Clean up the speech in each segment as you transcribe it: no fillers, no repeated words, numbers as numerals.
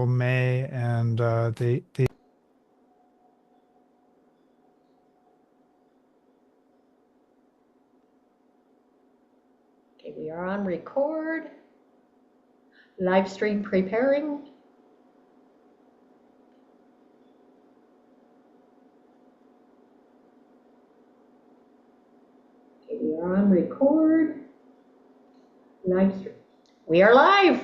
well, May, and they Okay, we are on record. Live stream preparing. Okay, we are on record. Live stream. We are live.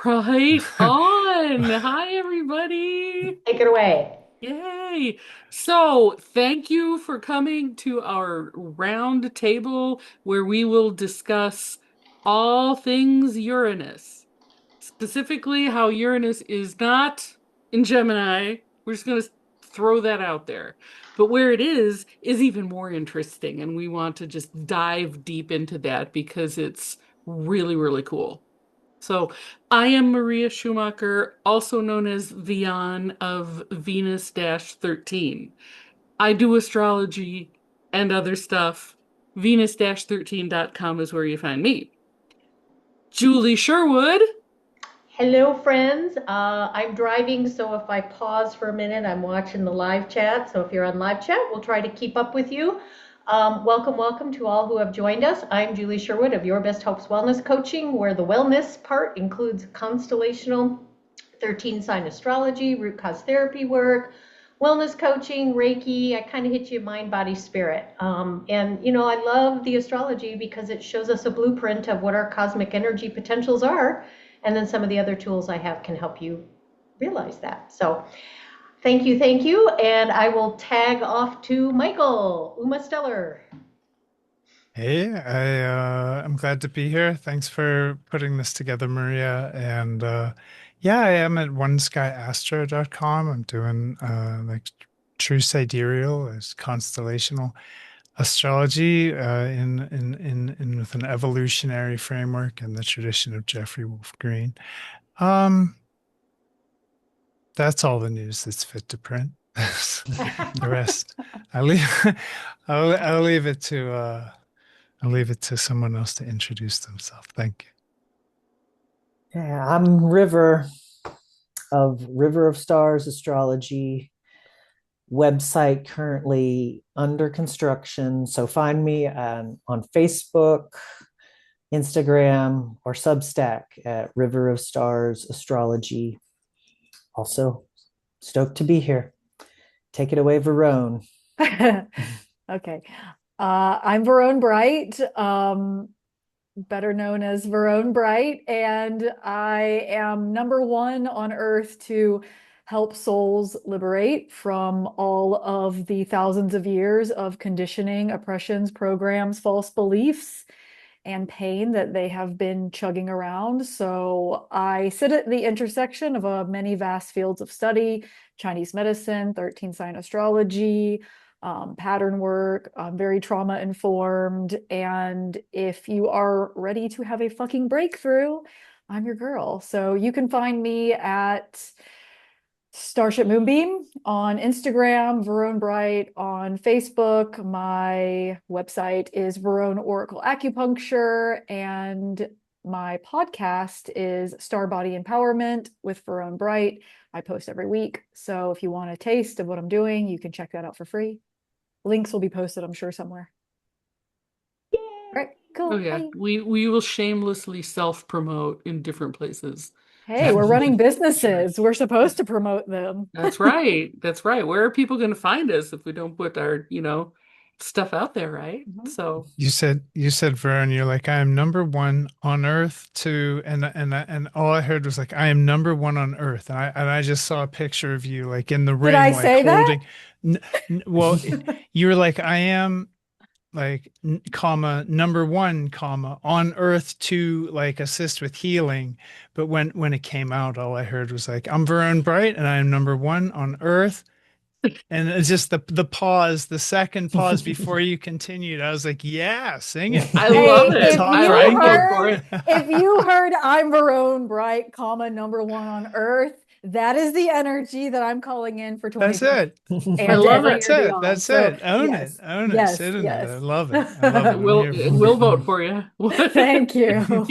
Right on. Hi, everybody. Take it away. Yay. So, thank you for coming to our round table where we will discuss all things Uranus. Specifically, how Uranus is not in Gemini. We're just going to throw that out there. But where it is even more interesting. And we want to just dive deep into that because it's really, really cool. So, I am Maria Schumacher, also known as Vian of Venus 13. I do astrology and other stuff. Venus 13.com is where you find me. Julie Sherwood. Hello, friends. I'm driving, so if I pause for a minute, I'm watching the live chat. So if you're on live chat, we'll try to keep up with you. Welcome to all who have joined us. I'm Julie Sherwood of Your Best Hopes Wellness Coaching, where the wellness part includes constellational 13 sign astrology, root cause therapy work, wellness coaching, Reiki. I kind of hit you mind, body, spirit. I love the astrology because it shows us a blueprint of what our cosmic energy potentials are. And then some of the other tools I have can help you realize that. So thank you. And I will tag off to Michael, Uma Stellar. Hey, I'm glad to be here. Thanks for putting this together, Maria. And yeah, I am at oneskyastro.com. I'm doing like true sidereal as constellational astrology in with an evolutionary framework in the tradition of Jeffrey Wolf Green. Um, that's all the news that's fit to print. The rest, I leave, I'll leave it to I'll leave it to someone else to introduce themselves. Thank Yeah, I'm River of Stars Astrology website currently under construction. So find me on Facebook, Instagram, or Substack at River of Stars Astrology. Also, stoked to be here. Take it away, Verone. Okay. I'm Verone Bright, better known as Verone Bright, and I am number one on Earth to help souls liberate from all of the thousands of years of conditioning, oppressions, programs, false beliefs, and pain that they have been chugging around. So I sit at the intersection of many vast fields of study: Chinese medicine, 13 sign astrology, pattern work. I'm very trauma informed. And if you are ready to have a fucking breakthrough, I'm your girl. So you can find me at Starship Moonbeam on Instagram, Verone Bright on Facebook. My website is Verone Oracle Acupuncture, and my podcast is Star Body Empowerment with Verone Bright. I post every week. So if you want a taste of what I'm doing, you can check that out for free. Links will be posted, I'm sure, somewhere. All right, cool. Oh, yeah. Bye. We will shamelessly self-promote in different places. Hey, we're running businesses. We're supposed to promote them. That's right. That's right. Where are people going to find us if we don't put our, stuff out there, right? So, you. You said, Vern, you're like, I am number one on Earth to, and all I heard was like, I am number one on Earth, and I just saw a picture of you like in the ring, Did I like say that? holding. Well, you were like, I am like comma number one comma on Earth to like assist with healing, but when it came out, all I heard was like, I'm Verone Bright and I am number one on Earth. And it's just the pause, the second pause before you continued. I was like, yeah, sing it. I Hey, love it. if Talk I you will language. go for heard, it. if you heard I'm Verone Bright, comma, number one on Earth, that is the energy that I'm calling in for That's 2020 it. I and love every it. That's year it. beyond. That's So it. Own it. yes, Own it. yes, Sit in it. I yes. love it. I love it. I'm We'll here for we'll it. vote for you. Thank you.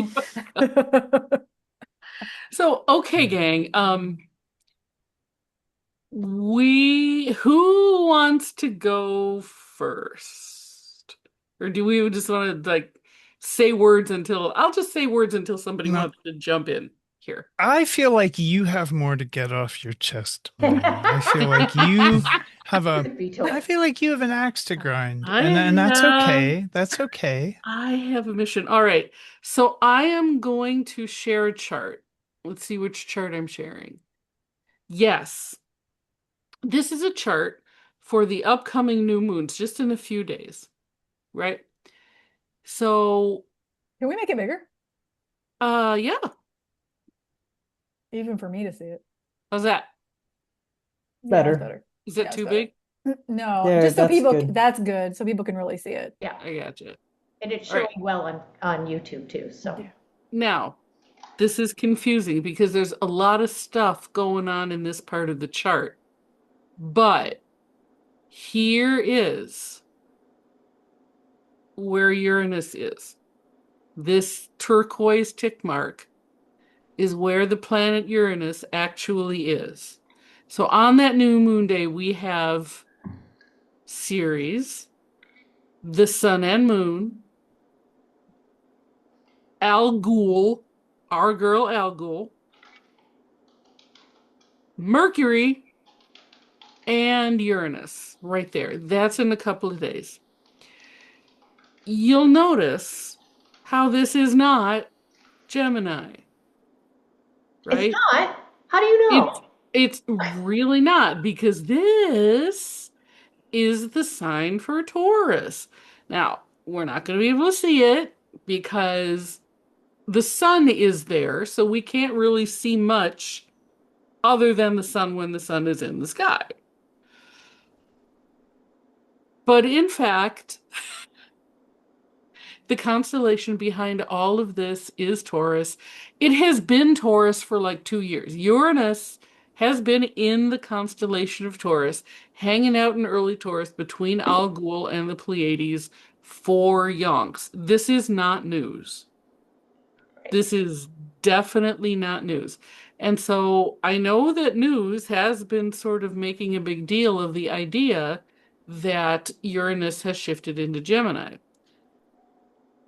So, okay, gang. Who wants to go first? Or do we just want to like say words until I'll just say words until somebody No, wants to jump in here. I feel like you have more to get off your chest, Maria. I feel like you have a Could be totally. I feel like you have an axe to grind, I and that's have okay. That's okay. I have a mission. All right. So I am going to share a chart. Let's see which chart I'm sharing. Yes. This is a chart for the upcoming new moons just in a few days, right? So, Can we make it bigger? yeah. Even for me to see it. How's that? Yeah, it's Better. better. Is that Yeah, it's too better. big? No, There, just so that's people, good. that's good. So people can really see it. Yeah, I gotcha. and it's All right. showing well on YouTube too. So Yeah. Now, this is confusing because there's a lot of stuff going on in this part of the chart. But here is where Uranus is. This turquoise tick mark is where the planet Uranus actually is. So on that new moon day, we have Ceres, the sun and moon, Al Ghul, our girl Al Ghul, Mercury, and Uranus right there. That's in a couple of days. You'll notice how this is not Gemini, it's right? not. How do you It's know? it's really not because this is the sign for Taurus. Now, we're not going to be able to see it because the sun is there, so we can't really see much other than the sun when the sun is in the sky. But in fact, the constellation behind all of this is Taurus. It has been Taurus for like 2 years. Uranus has been in the constellation of Taurus, hanging out in early Taurus between Al Ghul and the Pleiades for yonks. This is not news. This is definitely not news. And so I know that news has been sort of making a big deal of the idea that Uranus has shifted into Gemini.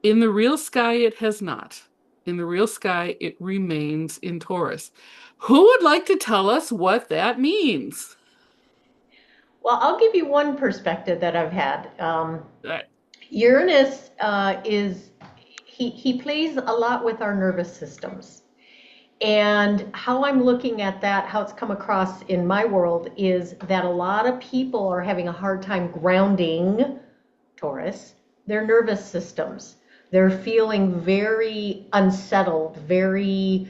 In the real sky, it has not. In the real sky, it remains in Taurus. Who would like to tell us what that means? Well, I'll give you one perspective that I've had. Uh, Uranus is he plays a lot with our nervous systems. And how I'm looking at that, how it's come across in my world, is that a lot of people are having a hard time grounding Taurus, their nervous systems. They're feeling very unsettled, very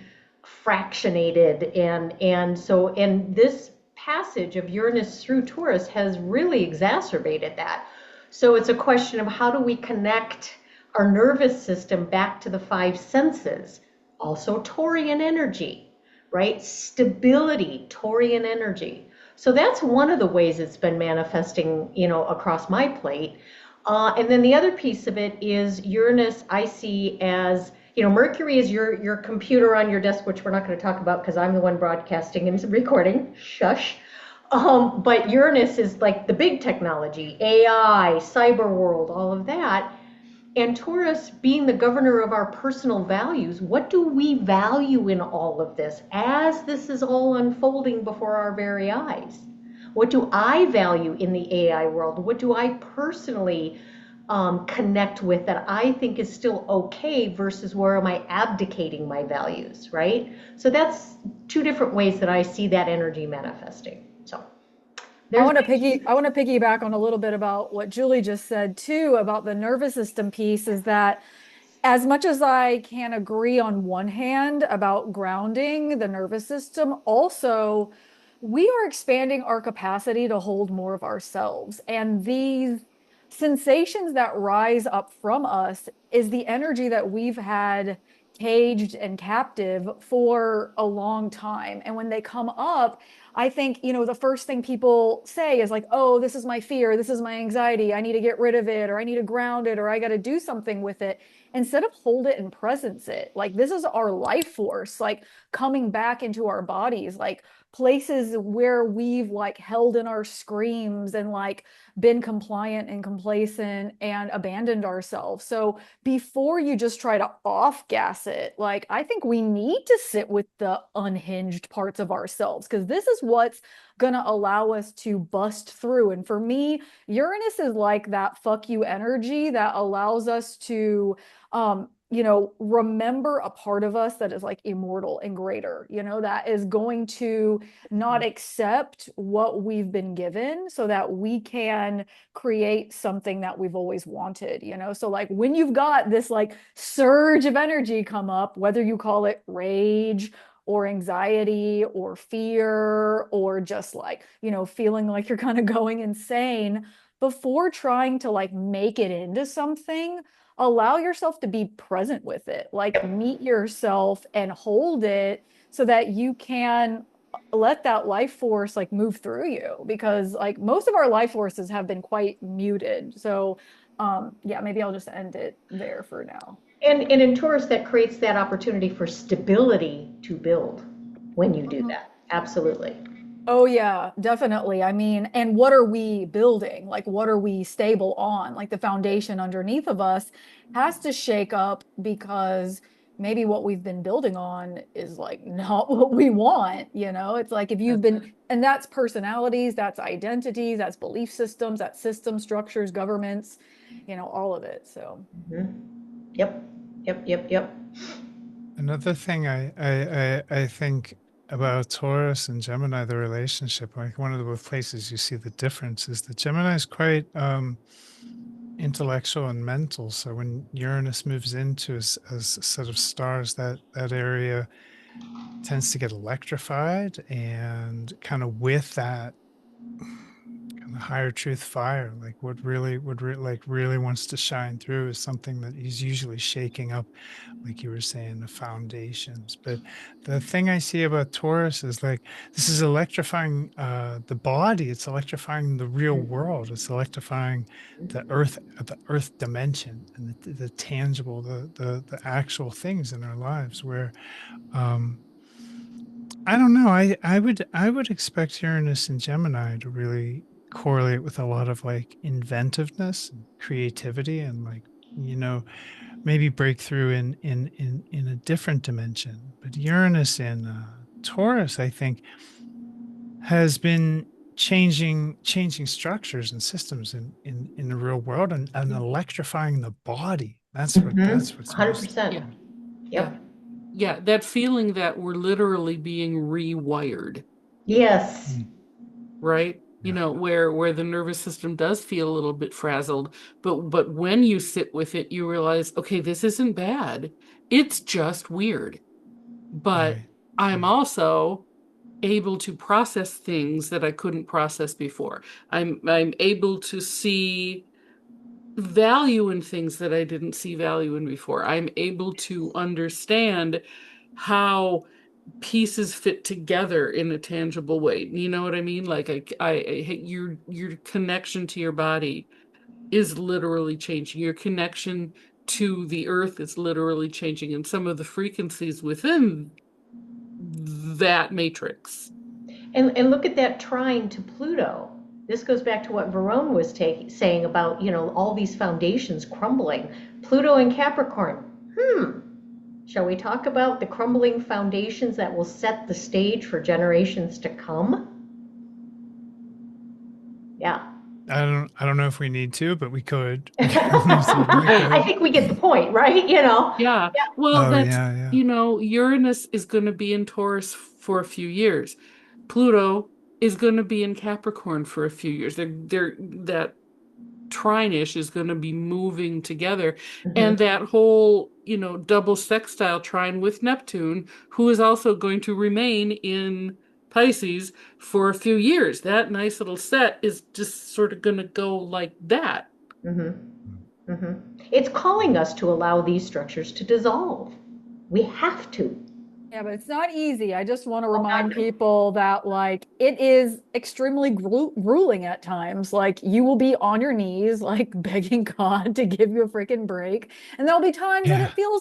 fractionated, and this passage of Uranus through Taurus has really exacerbated that. So it's a question of how do we connect our nervous system back to the five senses? Also Taurian energy, right? Stability, Taurian energy. So that's one of the ways it's been manifesting, across my plate. And then the other piece of it is Uranus, I see as, Mercury is your computer on your desk, which we're not going to talk about because I'm the one broadcasting and recording. Shush. But Uranus is like the big technology, AI, cyber world, all of that. And Taurus being the governor of our personal values, what do we value in all of this as this is all unfolding before our very eyes? What do I value in the AI world? What do I personally connect with that I think is still okay versus where am I abdicating my values, right? So that's two different ways that I see that energy manifesting. So there's I want to piggyback on a little bit about what Julie just said too about the nervous system piece is that as much as I can agree on one hand about grounding the nervous system, also we are expanding our capacity to hold more of ourselves. And these sensations that rise up from us is the energy that we've had caged and captive for a long time. And when they come up, I think, the first thing people say is like, oh, this is my fear, this is my anxiety, I need to get rid of it, or I need to ground it, or I got to do something with it. instead of hold it and presence it. Like this is our life force, like coming back into our bodies, like places where we've like held in our screams and like been compliant and complacent and abandoned ourselves. So before you just try to off gas it, like I think we need to sit with the unhinged parts of ourselves because this is what's going to allow us to bust through. And for me, Uranus is like that fuck you energy that allows us to remember a part of us that is like immortal and greater, that is going to not accept what we've been given so that we can create something that we've always wanted. So like when you've got this like surge of energy come up, whether you call it rage or anxiety or fear or just like, feeling like you're kind of going insane, before trying to like make it into something, allow yourself to be present with it, like meet yourself and hold it so that you can let that life force like move through you, because like most of our life forces have been quite muted. So yeah, maybe I'll just end it there for now. And in Taurus, that creates that opportunity for stability to build when you do Mhm. that. Absolutely. Oh yeah, definitely. I mean, and what are we building? Like what are we stable on? Like the foundation underneath of us has to shake up because maybe what we've been building on is like not what we want. It's like if you've been, and that's personalities, that's identities, that's belief systems, that's system structures, governments, all of it. So Mm-hmm. Yep. Yep. Yep. Yep. Another thing I think about Taurus and Gemini, the relationship, like one of the places you see the difference is that Gemini is quite intellectual and mental. So when Uranus moves into a set of stars, that area tends to get electrified, and kind of with that kind of higher truth fire, like like really wants to shine through is something that he's usually shaking up, like you were saying, the foundations. But the thing I see about Taurus is like this is electrifying the body, it's electrifying the real world, it's electrifying the earth dimension, and the tangible, the actual things in our lives where um I don't know. I would expect Uranus and Gemini to really correlate with a lot of like inventiveness and creativity, and like, you know, maybe breakthrough in a different dimension. But Uranus in Taurus, I think, has been changing structures and systems in the real world, and electrifying the body. That's Mm-hmm. what's most. 100%. Yeah. Yeah. Yep. Yeah. That feeling that we're literally being rewired, Yes. Mm, right? yeah, Where the nervous system does feel a little bit frazzled, but when you sit with it, you realize, okay, this isn't bad. It's just weird. But right, I'm right, also able to process things that I couldn't process before. I'm able to see value in things that I didn't see value in before. I'm able to understand how pieces fit together in a tangible way. You know what I mean? Like your connection to your body is literally changing. Your connection to the earth is literally changing, and some of the frequencies within that matrix. And look at that trine to Pluto. This goes back to what Verone was saying about, all these foundations crumbling. Pluto and Capricorn. Shall we talk about the crumbling foundations that will set the stage for generations to come? Yeah. I don't know if we need to, but we could. We certainly I could. think we get the point, right? Yeah. Well, Oh that's, yeah, yeah. Uranus is going to be in Taurus for a few years. Pluto is going to be in Capricorn for a few years. That trine-ish is going to be moving together. And Mm-hmm. that whole, double sextile trine with Neptune, who is also going to remain in Pisces for a few years. That nice little set is just sort of going to go like that. Mm-hmm. Mm-hmm. It's calling us to allow these structures to dissolve. We have to. Yeah, but it's not easy. I just want to Oh, remind God. people that, like, it is extremely grueling at times. Like, you will be on your knees, like, begging God to give you a freaking break. And there'll be times that Yeah. it feels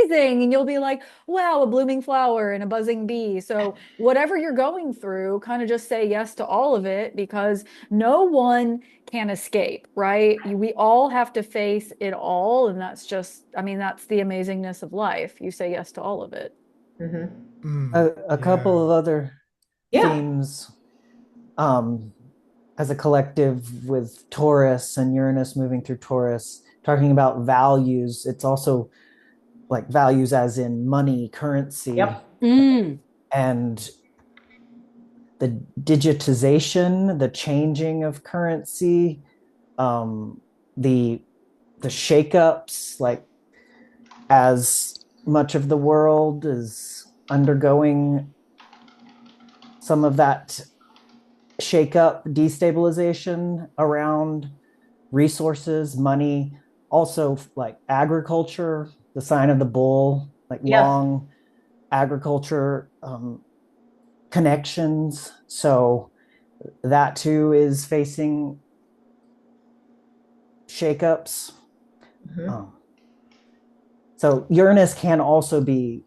amazing. And you'll be like, wow, a blooming flower and a buzzing bee. So, whatever you're going through, kind of just say yes to all of it because no one can escape, right? We all have to face it all. And that's just, I mean, that's the amazingness of life. You say yes to all of it. Mm-hmm. A couple Yeah. of other Yeah. themes um, as a collective with Taurus and Uranus moving through Taurus, talking about values. It's also like values as in money, currency, Yep. Mm. and the digitization, the changing of currency, um, the shakeups, like as much of the world is undergoing some of that shakeup, destabilization around resources, money, also like agriculture, the sign of the bull, like Yes. long agriculture connections. So that too is facing shakeups. Mm-hmm. Um, so Uranus can also be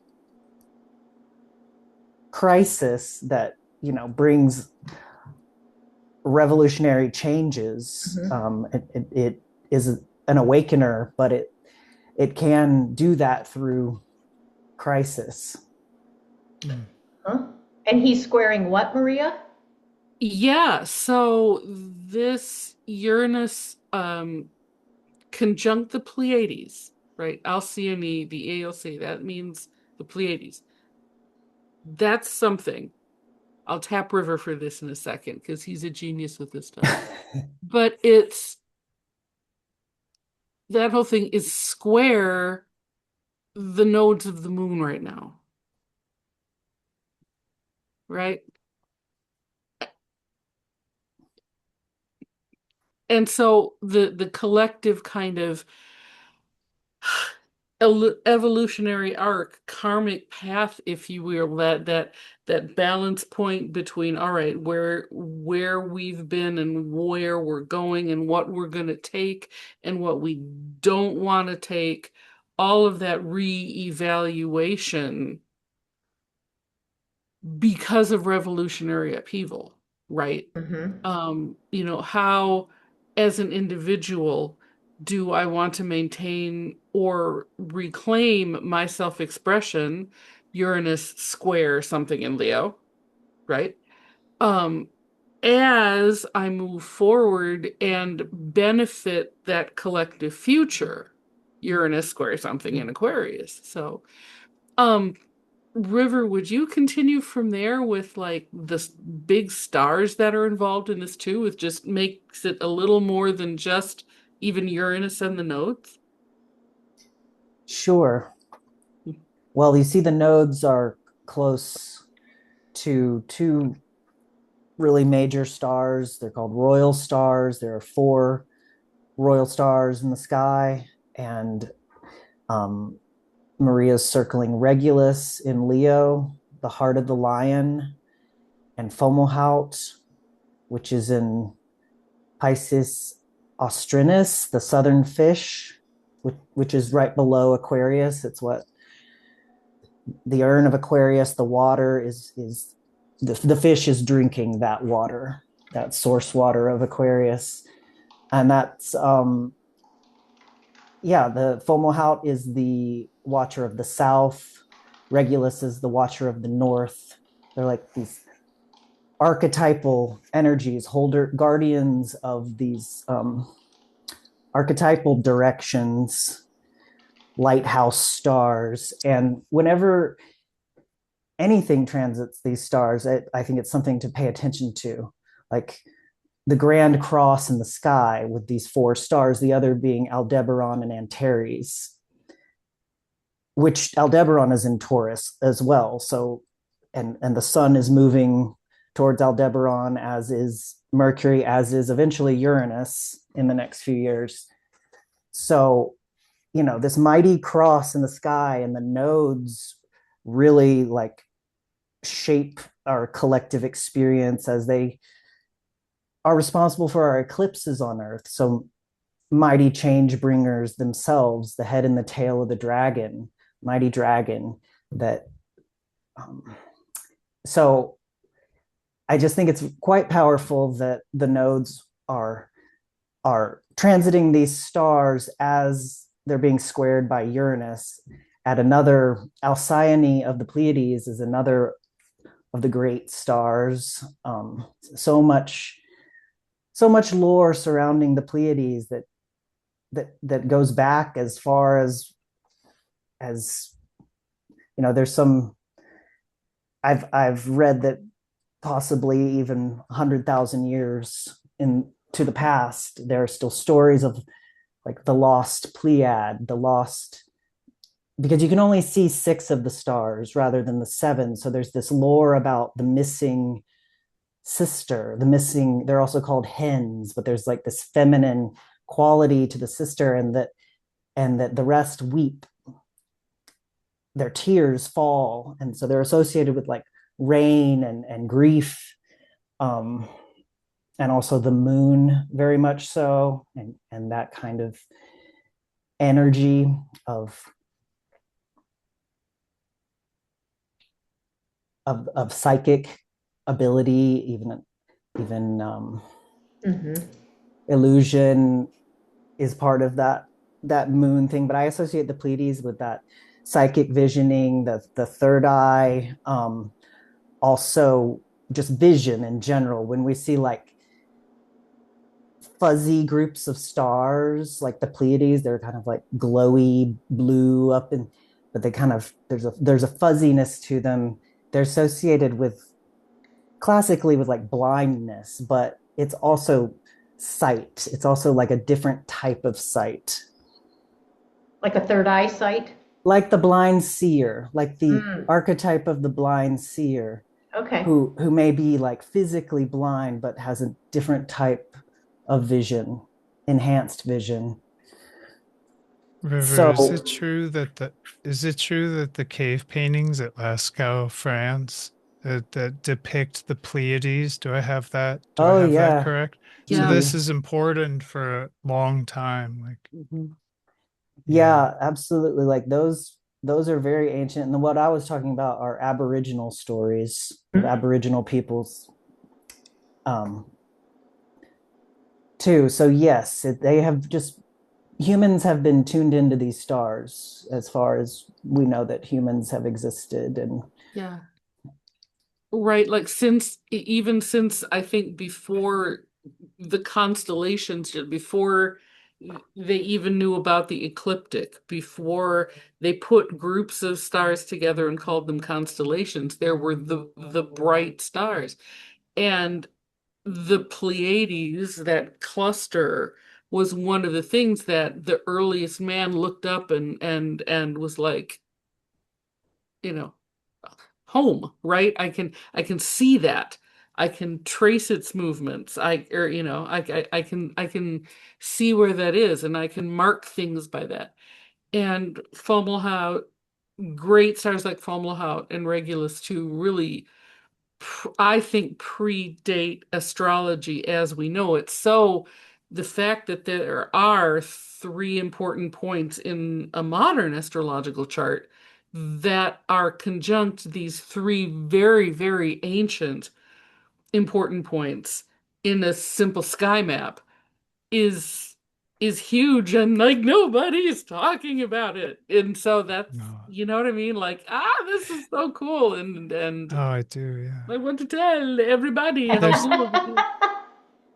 crisis that brings revolutionary changes. Mm-hmm. It is an awakener, but it can do that through crisis. Mm. Huh? And he's squaring what, Maria? Yeah, so this Uranus conjunct the Pleiades, right? Alcyone, the AOC, that means the Pleiades. That's something. I'll tap River for this in a second because he's a genius with this stuff. But it's that whole thing is square the nodes of the moon right now, right? And so the collective kind of evolutionary arc, karmic path, if you will, that balance point between, all right, where we've been and where we're going and what we're going to take and what we don't want to take, all of that re-evaluation because of revolutionary upheaval, right? Mm-hmm. How as an individual do I want to maintain or reclaim my self-expression? Uranus square something in Leo, right? Um, as I move forward and benefit that collective future, Uranus square something in Aquarius. So, um, River, would you continue from there with like the big stars that are involved in this too, with just makes it a little more than just even Uranus and the nodes? Sure. Well, you see, the nodes are close to two really major stars. They're called royal stars. There are four royal stars in the sky, and um, Maria's circling Regulus in Leo, the heart of the lion, and Fomalhaut, which is in Pisces Austrinus, the southern fish, which is right below Aquarius. It's what the urn of Aquarius, the water is the fish is drinking that water, that source water of Aquarius. And that's yeah, the Fomalhaut is the watcher of the south. Regulus is the watcher of the north. They're like these archetypal energies, holder guardians of these archetypal directions, lighthouse stars. And whenever anything transits these stars, I think it's something to pay attention to. Like the Grand Cross in the sky with these four stars, the other being Aldebaran and Antares, which Aldebaran is in Taurus as well. So, and the sun is moving towards Aldebaran, as is Mercury, as is eventually Uranus in the next few years. So, this mighty cross in the sky and the nodes really like shape our collective experience, as they are responsible for our eclipses on Earth. So mighty change bringers themselves, the head and the tail of the dragon, mighty dragon that um, so I just think it's quite powerful that the nodes are transiting these stars as they're being squared by Uranus. At another, Alcyone of the Pleiades is another of the great stars. So much lore surrounding the Pleiades that goes back as far as there's some. I've read that possibly even 100,000 years into the past, there are still stories of like the lost Pleiad, the lost, because you can only see 6 of the stars rather than the 7. So there's this lore about the missing sister, they're also called hens, but there's like this feminine quality to the sister, and that the rest weep, their tears fall, and so they're associated with like rain and grief, um and also the moon very much so, and that kind of energy of psychic ability, even Mm-hmm. illusion is part of that moon thing. But I associate the Pleiades with that psychic visioning, the third eye, also just vision in general. When we see like fuzzy groups of stars like the Pleiades, they're kind of like glowy blue up, and but they kind of there's a fuzziness to them. They're associated with classically with like blindness, but it's also sight. It's also like a different type of sight, Like a third eye sight. like the blind seer, like the Mm. archetype of the blind seer, Okay. who may be like physically blind but has a different type of vision, enhanced vision. River, So, is it true that the cave paintings at Lascaux, France, that depict the Pleiades? Do I oh have that yeah, correct? you So Yeah. this do. is important for a long time. Like, Mhm. yeah. Yeah, absolutely. Like those are very ancient. And what I was talking about are Aboriginal stories of Mm. Aboriginal peoples, um, too. So yes, they have just humans have been tuned into these stars as far as we know that humans have existed. And Yeah. Right. Like even since I think before the constellations, before they even knew about the ecliptic, before they put groups of stars together and called them constellations, there were the bright stars. And the Pleiades, that cluster, was one of the things that the earliest man looked up and was like, you know, home, right? I can see that. I can trace its movements. I can see where that is, and I can mark things by that. And Fomalhaut, great stars like Fomalhaut and Regulus too, really, I think, predate astrology as we know it. So the fact that there are 3 important points in a modern astrological chart that are conjunct these 3 very ancient important points in a simple sky map is is huge, and like nobody's talking about it. And so that's, No. you know what I mean? Like, this is so cool, and Oh, I do. Yeah. I want to tell everybody how There's. cool it is.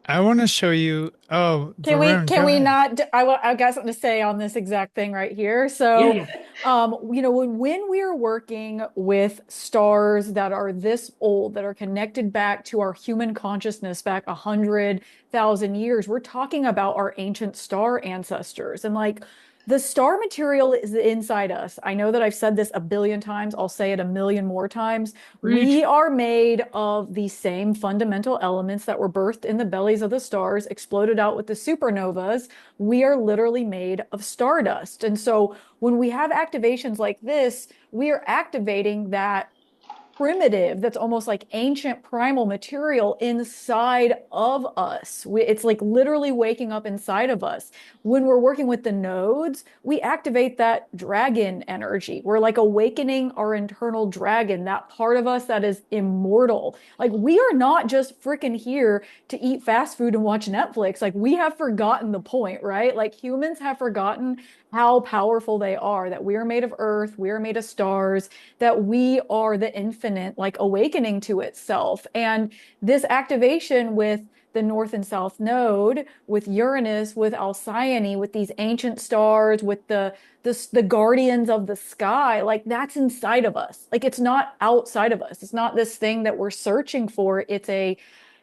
I want to show you. Oh, Can we Varun, can go we ahead. not I got something to say on this exact thing right here. Yeah, So, yeah. when we are working with stars that are this old, that are connected back to our human consciousness back 100,000 years, we're talking about our ancient star ancestors. And like The star material is inside us. I know that I've said this a billion times. I'll say it a million more times. We Reach. are made of the same fundamental elements that were birthed in the bellies of the stars, exploded out with the supernovas. We are literally made of stardust. And so when we have activations like this, we are activating that primitive, that's almost like ancient primal material inside of us. It's like literally waking up inside of us. When we're working with the nodes, we activate that dragon energy. We're like awakening our internal dragon, that part of us that is immortal. Like we are not just freaking here to eat fast food and watch Netflix. Like we have forgotten the point, right? Like humans have forgotten how powerful they are, that we are made of earth, we are made of stars, that we are the infinite, like awakening to itself. And this activation with the North and South Node, with Uranus, with Alcyone, with these ancient stars, with the guardians of the sky, like that's inside of us. Like it's not outside of us. It's not this thing that we're searching for. It's a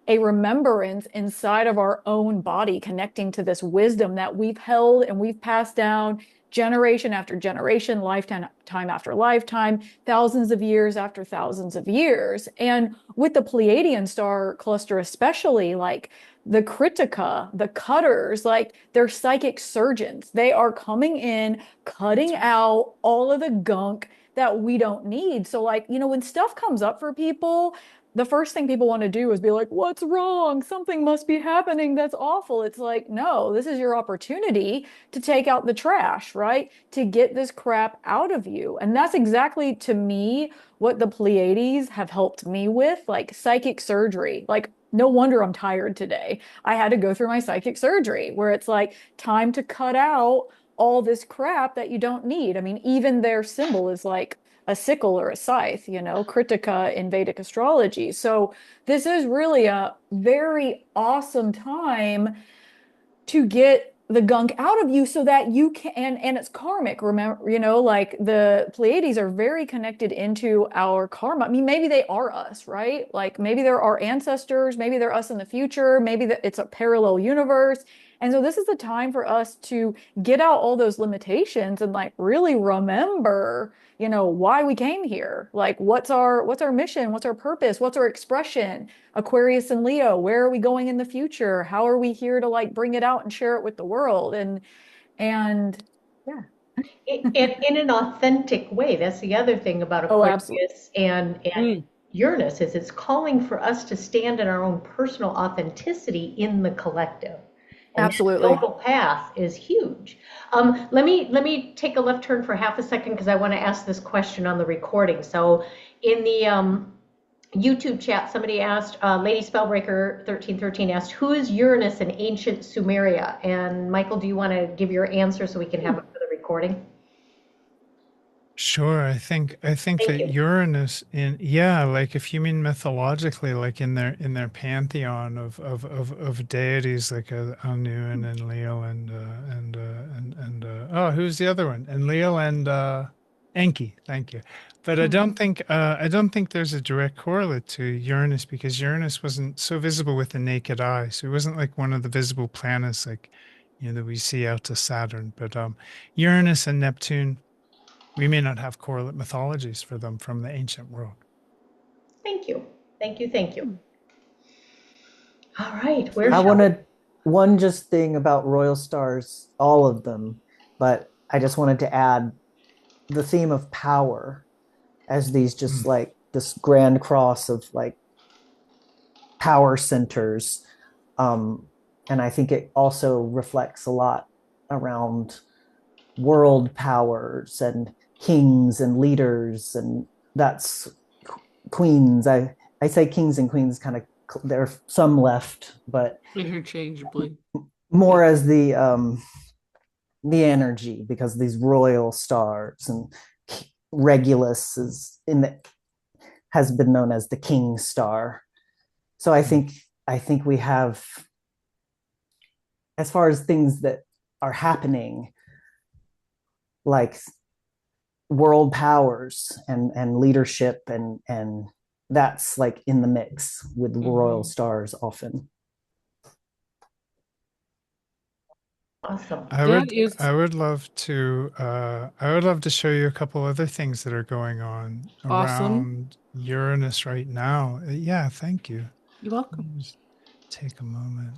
remembrance inside of our own body, connecting to this wisdom that we've held and we've passed down generation after generation, lifetime time after lifetime, thousands of years after thousands of years. And with the Pleiadian star cluster, especially, like the Kritika, the cutters, like they're psychic surgeons. They are coming in, cutting out all of the gunk that we don't need. So, like, when stuff comes up for people, the first thing people want to do is be like, what's wrong? Something must be happening. That's awful. It's like, no, this is your opportunity to take out the trash, right? To get this crap out of you. And that's exactly, to me, what the Pleiades have helped me with, like psychic surgery. Like, no wonder I'm tired today. I had to go through my psychic surgery where it's like time to cut out all this crap that you don't need. I mean, even their symbol is like a sickle or a scythe, Kritika in Vedic astrology. So this is really a very awesome time to get the gunk out of you so that you can, and it's karmic. Remember, like the Pleiades are very connected into our karma. I mean, maybe they are us, right? Like maybe they're our ancestors, maybe they're us in the future, maybe it's a parallel universe. And so this is the time for us to get out all those limitations and like really remember, why we came here. Like what's our mission? What's our purpose? What's our expression? Aquarius and Leo, where are we going in the future? How are we here to like bring it out and share it with the world? And yeah. In an authentic way. That's the other thing about Oh, absolutely. Aquarius and Mm. Uranus is it's calling for us to stand in our own personal authenticity in the collective. And that Absolutely. noble path is huge. Let me take a left turn for half a second because I want to ask this question on the recording. So in the YouTube chat, somebody asked, Lady Spellbreaker 1313 asked, who is Uranus in ancient Sumeria? And Michael, do you want to give your answer so we can have it for the recording? Sure, I think Thank that you. Uranus like if you mean mythologically, like in their pantheon of deities like Anu and Enlil and who's the other one? Enlil and Enki, thank you. But I don't think there's a direct correlate to Uranus because Uranus wasn't so visible with the naked eye. So it wasn't like one of the visible planets like that we see out to Saturn. But Uranus and Neptune, we may not have correlate mythologies for them from the ancient world. Thank you. Thank you. Thank you. All right. For Where I shall we? wanted one just thing about royal stars, all of them, but I just wanted to add the theme of power as these just Mm. like this grand cross of like power centers. Um, and I think it also reflects a lot around world powers and kings and leaders, and that's queens. I say kings and queens kind of, there are some left, but interchangeably. Yeah. more as the energy, because these royal stars and Regulus is in the has been known as the king star. So I think we have, as far as things that are happening, like world powers and leadership, and that's like in the mix with royal Mhm. stars often. Awesome. I That would is I would love to show you a couple other things that are going on awesome. around Uranus right now. Yeah, thank you. You're Let welcome. me just take a moment.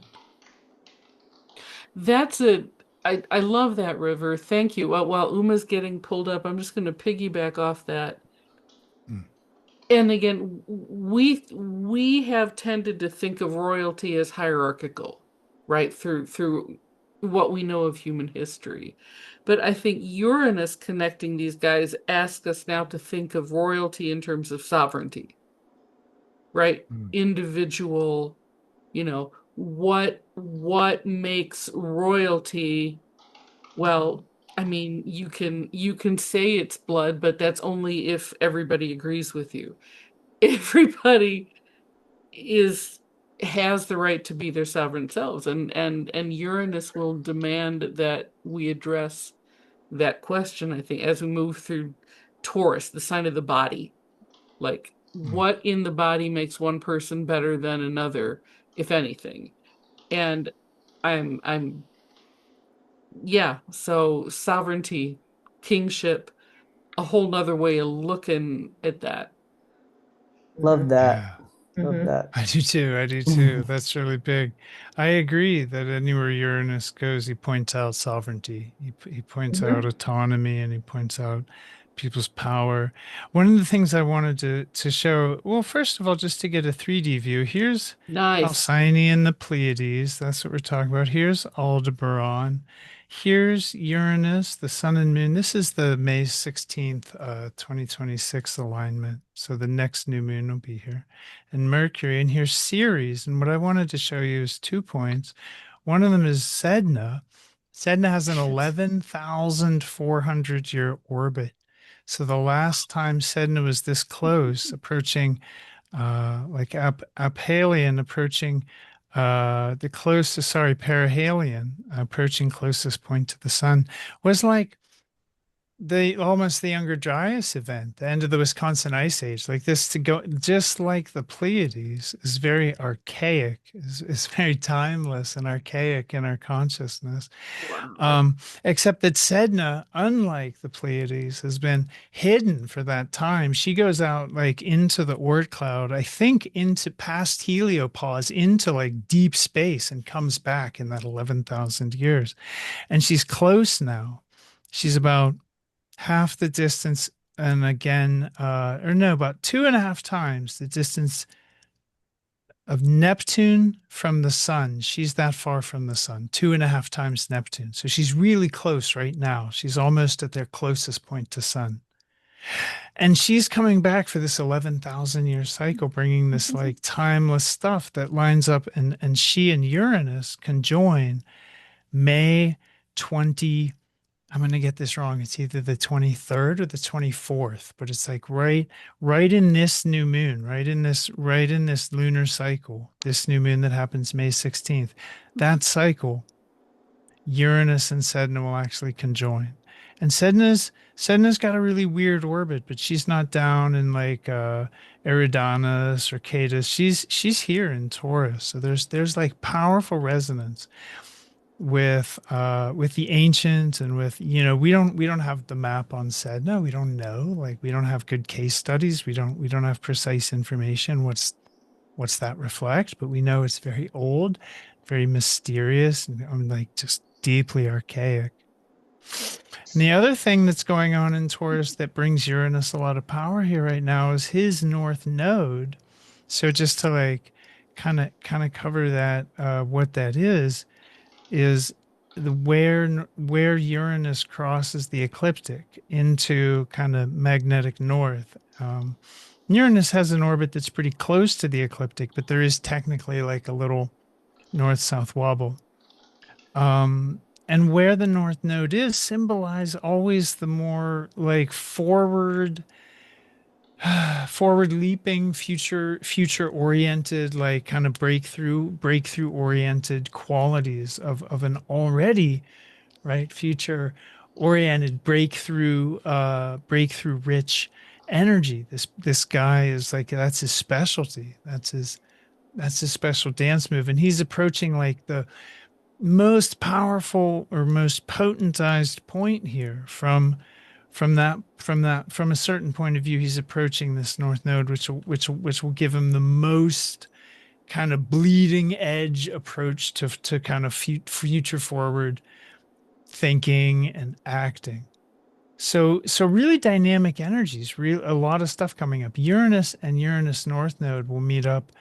That's a I love that river. Thank you. While Uma's getting pulled up, I'm just going to piggyback off that. Mm, And again, we have tended to think of royalty as hierarchical, right? Through what we know of human history. But I think Uranus connecting these guys asks us now to think of royalty in terms of sovereignty, right? mm, Individual, what makes royalty, well, I mean, you can say it's blood, but that's only if everybody agrees with you. Everybody is has the right to be their sovereign selves, and Uranus will demand that we address that question, I think, as we move through Taurus, the sign of the body. Like, mm. what in the body makes one person better than another, if anything? And I'm yeah, so sovereignty, kingship, a whole nother way of looking at that. Mm-hmm. Love that. Yeah. Love Mm-hmm. that. I do too. I do too. That's really big. I agree that anywhere Uranus goes, he points out sovereignty. He points out Mm-hmm. autonomy and he points out people's power. One of the things I wanted to show, well, first of all, just to get a 3D view, here's Nice. Alcyone and the Pleiades. That's what we're talking about. Here's Aldebaran. Here's Uranus, the sun and moon. This is the May 16th, 2026 alignment. So the next new moon will be here. And Mercury, and here's Ceres. And what I wanted to show you is 2 points. One of them is Sedna. Sedna has an 11,400 year orbit. So the last time Sedna was this close, approaching like aphelion, approaching the closest, sorry, perihelion, approaching closest point to the sun, was like the almost the Younger Dryas event, the end of the Wisconsin Ice Age. Like this to go, just like the Pleiades, is very archaic, is very timeless and archaic in our consciousness. Wow. Um, except that Sedna, unlike the Pleiades, has been hidden for that time. She goes out like into the Oort cloud, I think into past heliopause, into like deep space, and comes back in that 11,000 years. And she's close now. She's about half the distance, and again, or no, about two and a half times the distance of Neptune from the sun. She's that far from the sun, two and a half times Neptune. So she's really close right now. She's almost at their closest point to sun. And she's coming back for this 11,000 year cycle, bringing this like timeless stuff that lines up. And she and Uranus conjoin May 20. I'm going to get this wrong. It's either the 23rd or the 24th, but it's like right in this new moon, right in this lunar cycle, this new moon that happens May 16th. That cycle, Uranus and Sedna will actually conjoin. And Sedna's got a really weird orbit, but she's not down in like Eridanus or Cadus. She's here in Taurus. So there's like powerful resonance with the ancients, and with, we don't have the map on Sedna. We don't know, like we don't have good case studies. We don't have precise information what's that reflect, but we know it's very old, very mysterious, and like just deeply archaic. And the other thing that's going on in Taurus that brings Uranus a lot of power here right now is his north node. So just to like kind of cover that, what that is the where Uranus crosses the ecliptic into kind of magnetic north. Uranus has an orbit that's pretty close to the ecliptic, but there is technically like a little north-south wobble. And where the north node is symbolize always the more like forward leaping, future oriented, like kind of breakthrough oriented qualities of an already right future oriented breakthrough rich energy. This guy is like, that's his specialty, that's his special dance move, and he's approaching like most powerful or most potentized point here from a certain point of view. He's approaching this north node, which will give him the most kind of bleeding edge approach to kind of future forward thinking and acting. So really dynamic energies, real a lot of stuff coming up. Uranus and Uranus North Node will meet up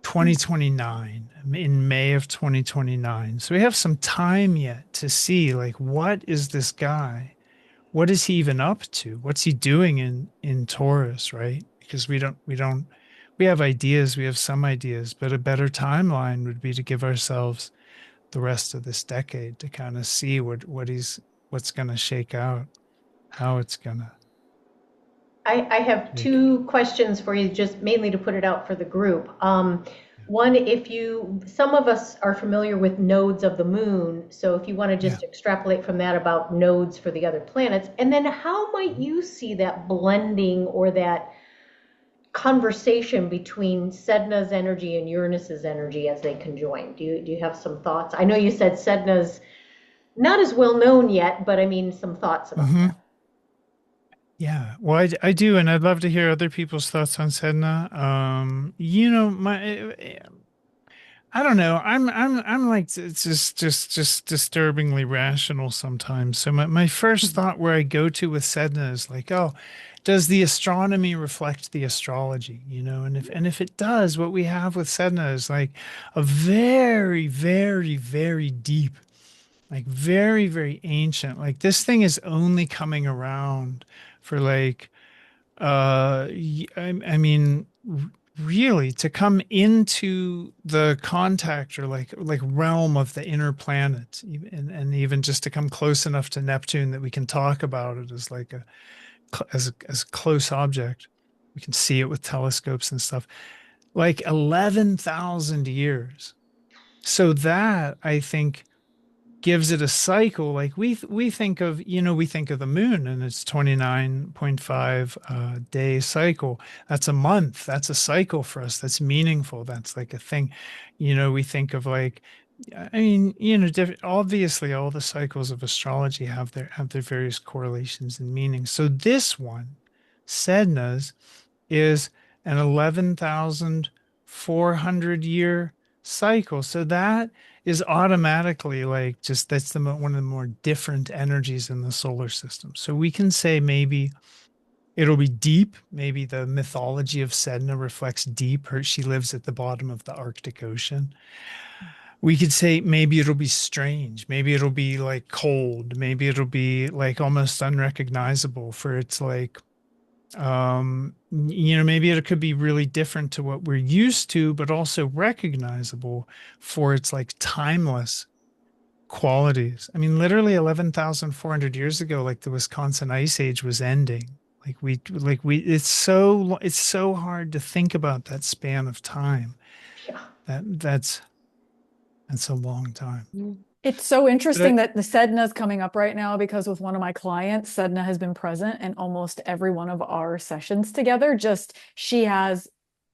2029, in May of 2029. So we have some time yet to see, like, what is this guy? What is he even up to? What's he doing in Taurus, right? Because we have ideas, we have some ideas, but a better timeline would be to give ourselves the rest of this decade to kind of see what's going to shake out, how it's going to I have shake. two questions for you, just mainly to put it out for the group. One, some of us are familiar with nodes of the moon, so if you want to Yeah. just extrapolate from that about nodes for the other planets, and then how might you see that blending or that conversation between Sedna's energy and Uranus's energy as they conjoin? Do you have some thoughts? I know you said Sedna's not as well known yet, but I mean some thoughts about Hmm. that. Yeah, well, I do, and I'd love to hear other people's thoughts on Sedna. I don't know. I'm like it's just disturbingly rational sometimes. So my first thought where I go to with Sedna is like, oh, does the astronomy reflect the astrology? And if it does, what we have with Sedna is like a very, very, very deep, like very, very ancient. Like this thing is only coming around for like I mean, really, to come into the contact or like realm of the inner planet, and even just to come close enough to Neptune that we can talk about it as like as a close object. We can see it with telescopes and stuff. Like 11,000 years. So that I think gives it a cycle. Like we think of, we think of the moon and its 29.5 day cycle. That's a month. That's a cycle for us. That's meaningful. That's like a thing. We think of like, I mean, obviously all the cycles of astrology have their various correlations and meanings. So this one, Sedna's, is an 11,400 year cycle. So that is automatically like just that's one of the more different energies in the solar system. So we can say maybe it'll be deep. Maybe the mythology of Sedna reflects deep. She lives at the bottom of the Arctic Ocean. We could say maybe it'll be strange. Maybe it'll be like cold. Maybe it'll be like almost unrecognizable for its like maybe it could be really different to what we're used to, but also recognizable for its like timeless qualities. I mean, literally 11,400 years ago, like the Wisconsin Ice Age was ending. It's so hard to think about that span of time. Yeah. That's a long time. It's so But I, interesting that the Sedna is coming up right now because with one of my clients, Sedna has been present in almost every one of our sessions together. Just she has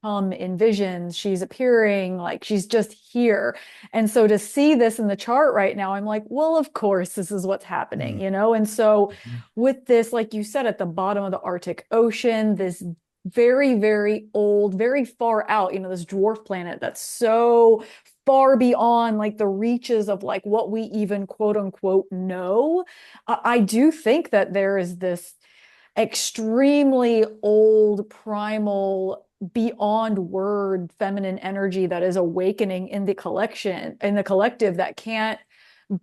come in visions, she's appearing, like she's just here. And so to see this in the chart right now, I'm like, well, of course, this is what's happening, mm, you know? And so mhm, with this, like you said, at the bottom of the Arctic Ocean, this very, very old, very far out, this dwarf planet that's so far beyond like the reaches of like what we even quote unquote know. I do think that there is this extremely old primal beyond word feminine energy that is awakening in the collective that can't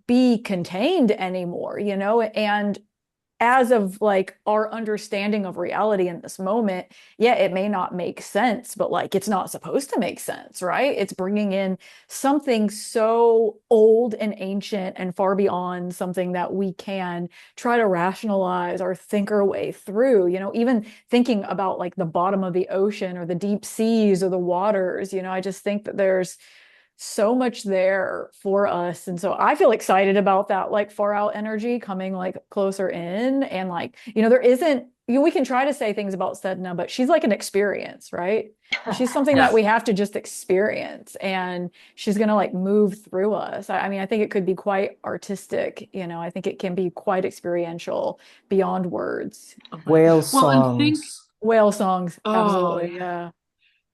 be contained anymore, and as of like our understanding of reality in this moment, yeah, it may not make sense, but like it's not supposed to make sense, right? It's bringing in something so old and ancient and far beyond something that we can try to rationalize or think our way through, even thinking about like the bottom of the ocean or the deep seas or the waters, I just think that there's so much there for us. And so I feel excited about that like far out energy coming like closer in. And like, there isn't, we can try to say things about Sedna, but she's like an experience, right? She's something that Yes. we have to just experience, and she's going to like move through us. I mean, I think it could be quite artistic, I think it can be quite experiential beyond words. Oh my. Whale Well, and think, songs. Whale songs, oh absolutely, yeah.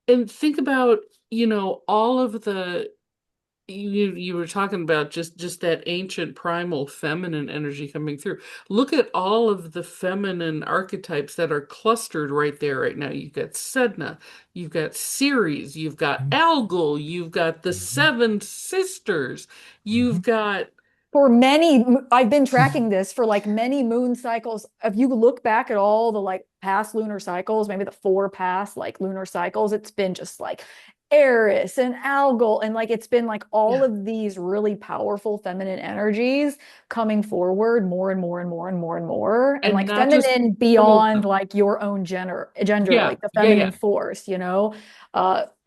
yeah. And think about, all of the you were talking about just that ancient primal feminine energy coming through. Look at all of the feminine archetypes that are clustered right there right now. You've got Sedna, you've got Ceres, you've got Algol, you've got the Mhm. Seven Sisters, you've Mhm. got For many, I've been tracking this for like many moon cycles. If you look back at all the like past lunar cycles, maybe the 4 past like lunar cycles, it's been just like Eris and Algol, and like it's been like all yeah, of these really powerful feminine energies coming forward more and more and more and more and more, and and like not just feminine promote beyond them. like your own gender, Yeah, like the yeah, feminine yeah. force.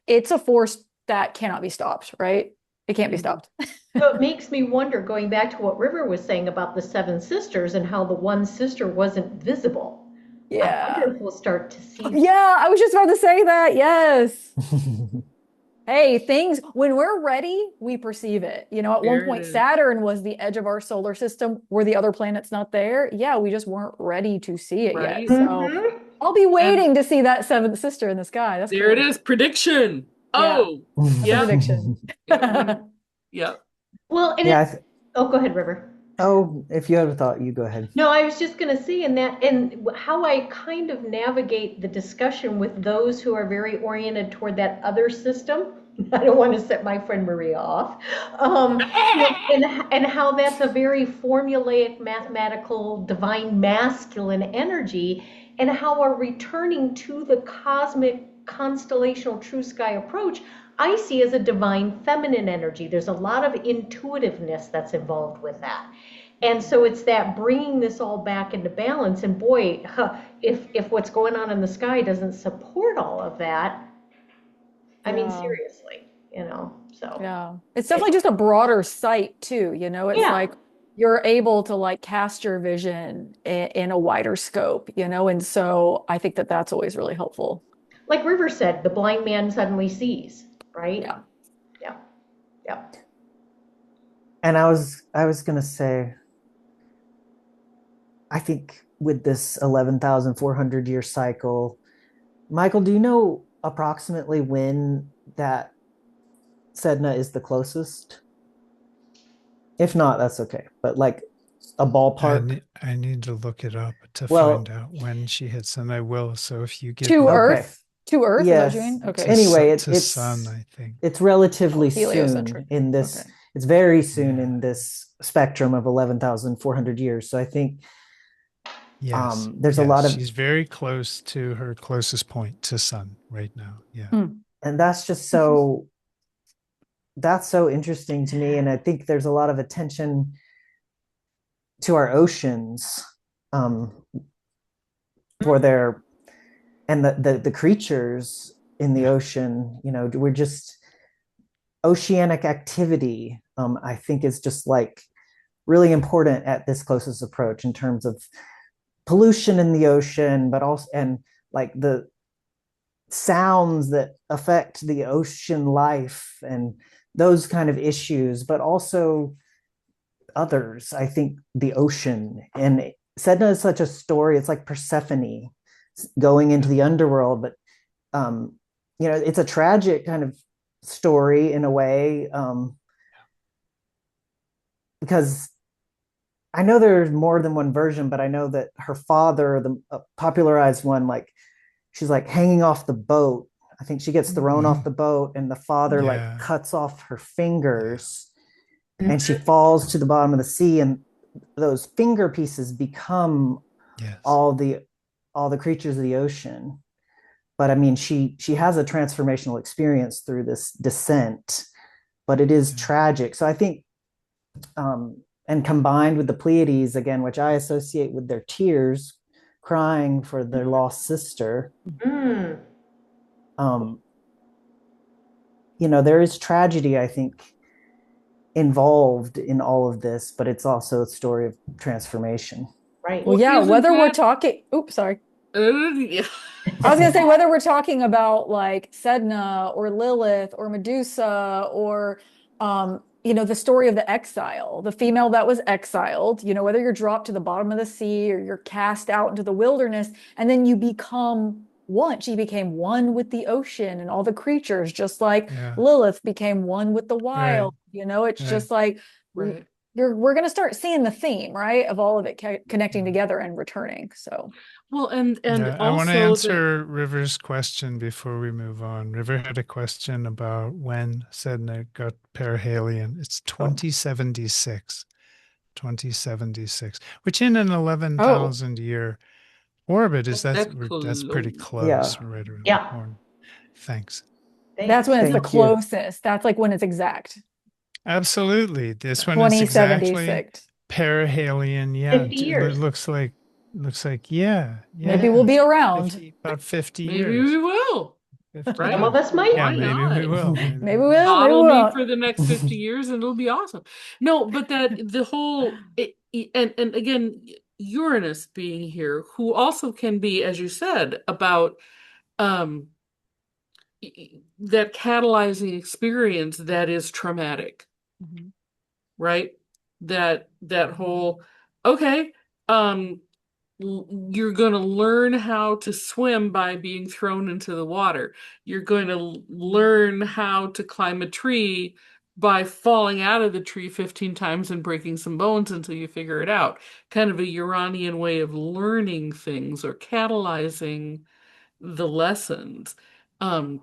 It's a force that cannot be stopped, right? It can't be Mhm. stopped. So it makes me wonder, going back to what River was saying about the seven sisters and how the one sister wasn't visible. I Yeah. wonder if we'll start to see. Yeah, I was just about to say that. Yes. Hey, things, when we're ready, we perceive it. At one There it point, is. Saturn was the edge of our solar system. Were the other planets not there? Yeah, we just weren't ready to see it yet. Right? So Mhm. I'll be And waiting to see that seventh sister in the sky. That's there it cool. is. Prediction. Yeah, Oh, that's a yeah. prediction. Yeah, when yeah. Well, and Yeah. it, oh, go ahead, River. Oh, if you have a thought, you go ahead. No, I was just going to say, in that, and how I kind of navigate the discussion with those who are very oriented toward that other system. I don't want to set my friend Maria off. And how that's a very formulaic, mathematical, divine masculine energy, and how we're returning to the cosmic constellational true sky approach, I see as a divine feminine energy. There's a lot of intuitiveness that's involved with that. And so it's that bringing this all back into balance. And boy, if what's going on in the sky doesn't support all of that, I mean, Yeah. seriously. So Yeah. It's definitely it, just a broader sight too. It's yeah, like you're able to like cast your vision in a wider scope, and so I think that that's always really helpful. like River said, the blind man suddenly sees, right? Yeah. Yeah, yeah. And I was gonna say, I think with this 11,400 year cycle, Michael, do you know approximately when that Sedna is the closest? If not, that's okay. But like a ballpark. I need to look it up to find Well, out when she hits, and I will. So if you give To me okay. Earth? To Earth? Is that what you Yes. mean? Okay. Anyway, to sun, I think. it's Oh, relatively soon heliocentric. in Okay. this. It's very soon Yeah. in this spectrum of 11,400 years. So I think Yes. there's a Yes. lot of, She's very close to her closest point to sun right now. Yeah. Hmm. and that's so interesting to me. And I think there's a lot of attention to our oceans um, for their and the creatures in the Yeah. ocean. We're just oceanic activity. I think is just like really important at this closest approach in terms of pollution in the ocean, but also and like the sounds that affect the ocean life and those kind of issues, but also others. I think the ocean and Sedna is such a story. It's like Persephone going into Yeah. the underworld, but um, it's a tragic kind of story in a way because I know there's more than one version, but I know that her father, the popularized one, like she's like hanging off the boat. I think she gets thrown off Mhm. the boat, and the father like Yeah. cuts off her Yeah. fingers, and she Mhm. falls to the bottom of the sea, and those finger pieces become Yes. all the all the creatures of the ocean. But I mean, she has a transformational experience through this descent, but it is Yeah. tragic. So I think and combined with the Pleiades again, which I associate with their tears, crying for their lost sister. Mm. Um, there is tragedy, I think, involved in all of this, but it's also a story of transformation. Right. Well, Well, yeah, isn't whether we're that talking, oops, sorry. Yeah. I was gonna say whether we're talking about like Sedna or Lilith or Medusa or the story of the exile, the female that was exiled, whether you're dropped to the bottom of the sea or you're cast out into the wilderness, and then you become one. She became one with the ocean and all the creatures, just like Yeah. Lilith became one with the Right. wild. It's Right. just like Right. we're gonna start seeing the theme, right, of all of it connecting Yeah. together and returning. So. Well, and Yeah, I want to also that answer River's question before we move on. River had a question about when Sedna got perihelion. It's Oh. 2076. 2076, which in an Oh. 11,000 year orbit is that's that's pretty close. close, Yeah. we're right around the Yeah. corner. Thanks. That's Thanks. when it's the Thank you. closest. That's like when it's exact. Absolutely. This one is exactly 2076. perihelion. Yeah, 50 years. looks like yeah, Maybe we'll yeah. be around. 50 about 50 Maybe years. we will, 50 Some of right? years. us might. Yeah, Why maybe we not? will. Maybe Maybe we we will. will, maybe we Model me won't. for the next 50 years and it'll be awesome. No, but that the whole and again, Uranus being here, who also can be, as you said, about um that catalyzing experience that is traumatic, Mhm. right? That whole okay, um you're going to learn how to swim by being thrown into the water. You're going to learn how to climb a tree by falling out of the tree 15 times and breaking some bones until you figure it out. Kind of a Uranian way of learning things or catalyzing the lessons. Um,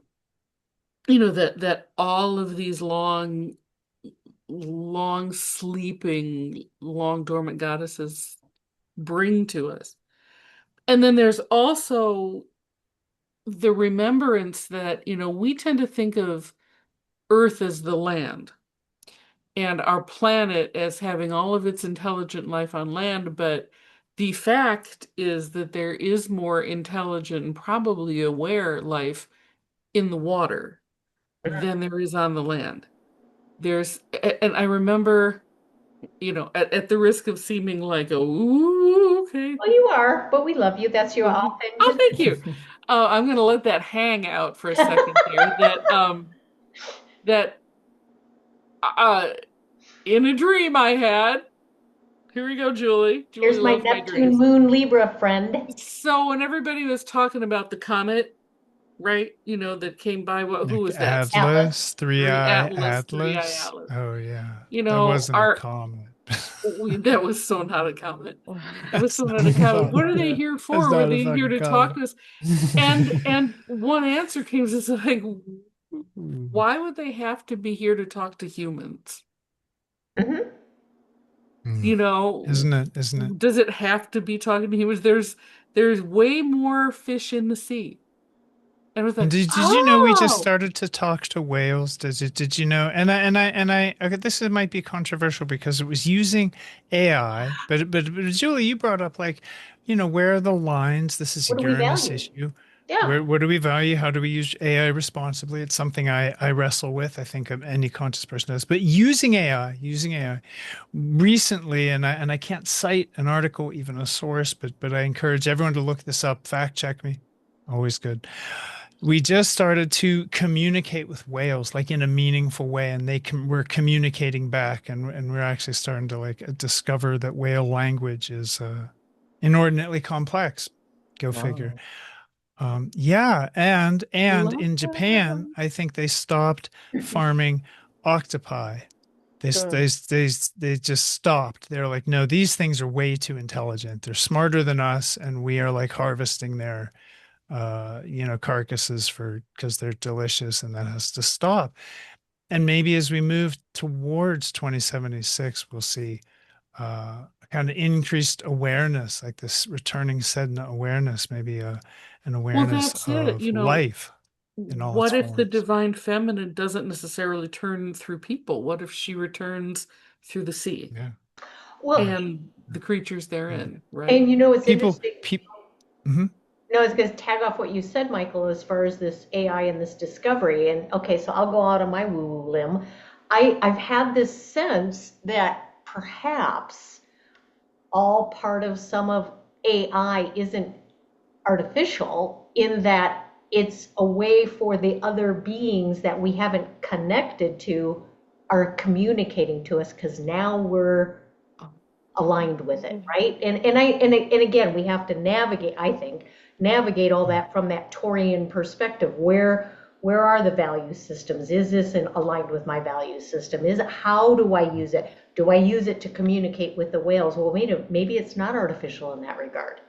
that all of these long sleeping, long dormant goddesses bring to us. And then there's also the remembrance that, we tend to think of Earth as the land and our planet as having all of its intelligent life on land, but the fact is that there is more intelligent and probably aware life in the water than there is on the land. And I remember, at the risk of seeming like, ooh, okay, Well, you are, but we love you. That's your oh, thank authenticity. you. I'm going to let that hang out for a second here. That uh, in a dream I had. Here we go, Julie. Julie Here's my loves my Neptune dreams. Moon Libra friend. So when everybody was talking about the comet, right? That came by. Who Like was that? Atlas. Atlas, three-eye Three eye Atlas. Atlas. Oh yeah. That wasn't a Our comet. that was so not a comet. That was That's so not not a a comet. What comet. are they Yeah. here That's for? Were not a they here fucking to talk comet. to us? And one answer came is like, Ooh. why would they have to be here to talk to humans? Hmm. Mm. You know, Isn't it? Isn't it? does it have to be talking to humans? There's way more fish in the sea. And I was And like, did you know we just oh, started to talk to whales? Did you know? And I okay, this might be controversial because it was using AI, but Julie, you brought up like, where are the lines? This is a What do we Uranus value? issue. Yeah. What do we value? How do we use AI responsibly? It's something I wrestle with. I think any conscious person does. But using AI recently, and I can't cite an article, even a source, but I encourage everyone to look this up, fact check me. Always good. We just started to communicate with whales like in a meaningful way, and we're communicating back, and we're actually starting to like discover that whale language is inordinately complex. Go figure. Wow. Yeah, and love in Japan, that. I think they stopped farming octopi. Good. They just stopped. They're like, no, these things are way too intelligent. They're smarter than us, and we are like harvesting their carcasses because they're delicious, and that has to stop. And maybe as we move towards 2076, we'll see kind of increased awareness, like this returning Sedna awareness, maybe an Well, awareness that's it. of life in all its What if the forms. divine feminine doesn't necessarily turn through people? What if she returns through the sea Yeah, Well, yeah, and the creatures yeah. therein, right? and it's People, interesting. people. Mhm. No, I was going to tag off what you said, Michael, as far as this AI and this discovery. And okay, so I'll go out on my woo-woo limb. I've had this sense that perhaps all part of some of AI isn't artificial in that it's a way for the other beings that we haven't connected to are communicating to us because now we're aligned with it, right? And again, we have to navigate, I think, navigate all that from that Taurian perspective. Where are the value systems? Is this aligned with my value system? Is it, how do I use it? Do I use it to communicate with the whales? Well, maybe it's not artificial in that regard.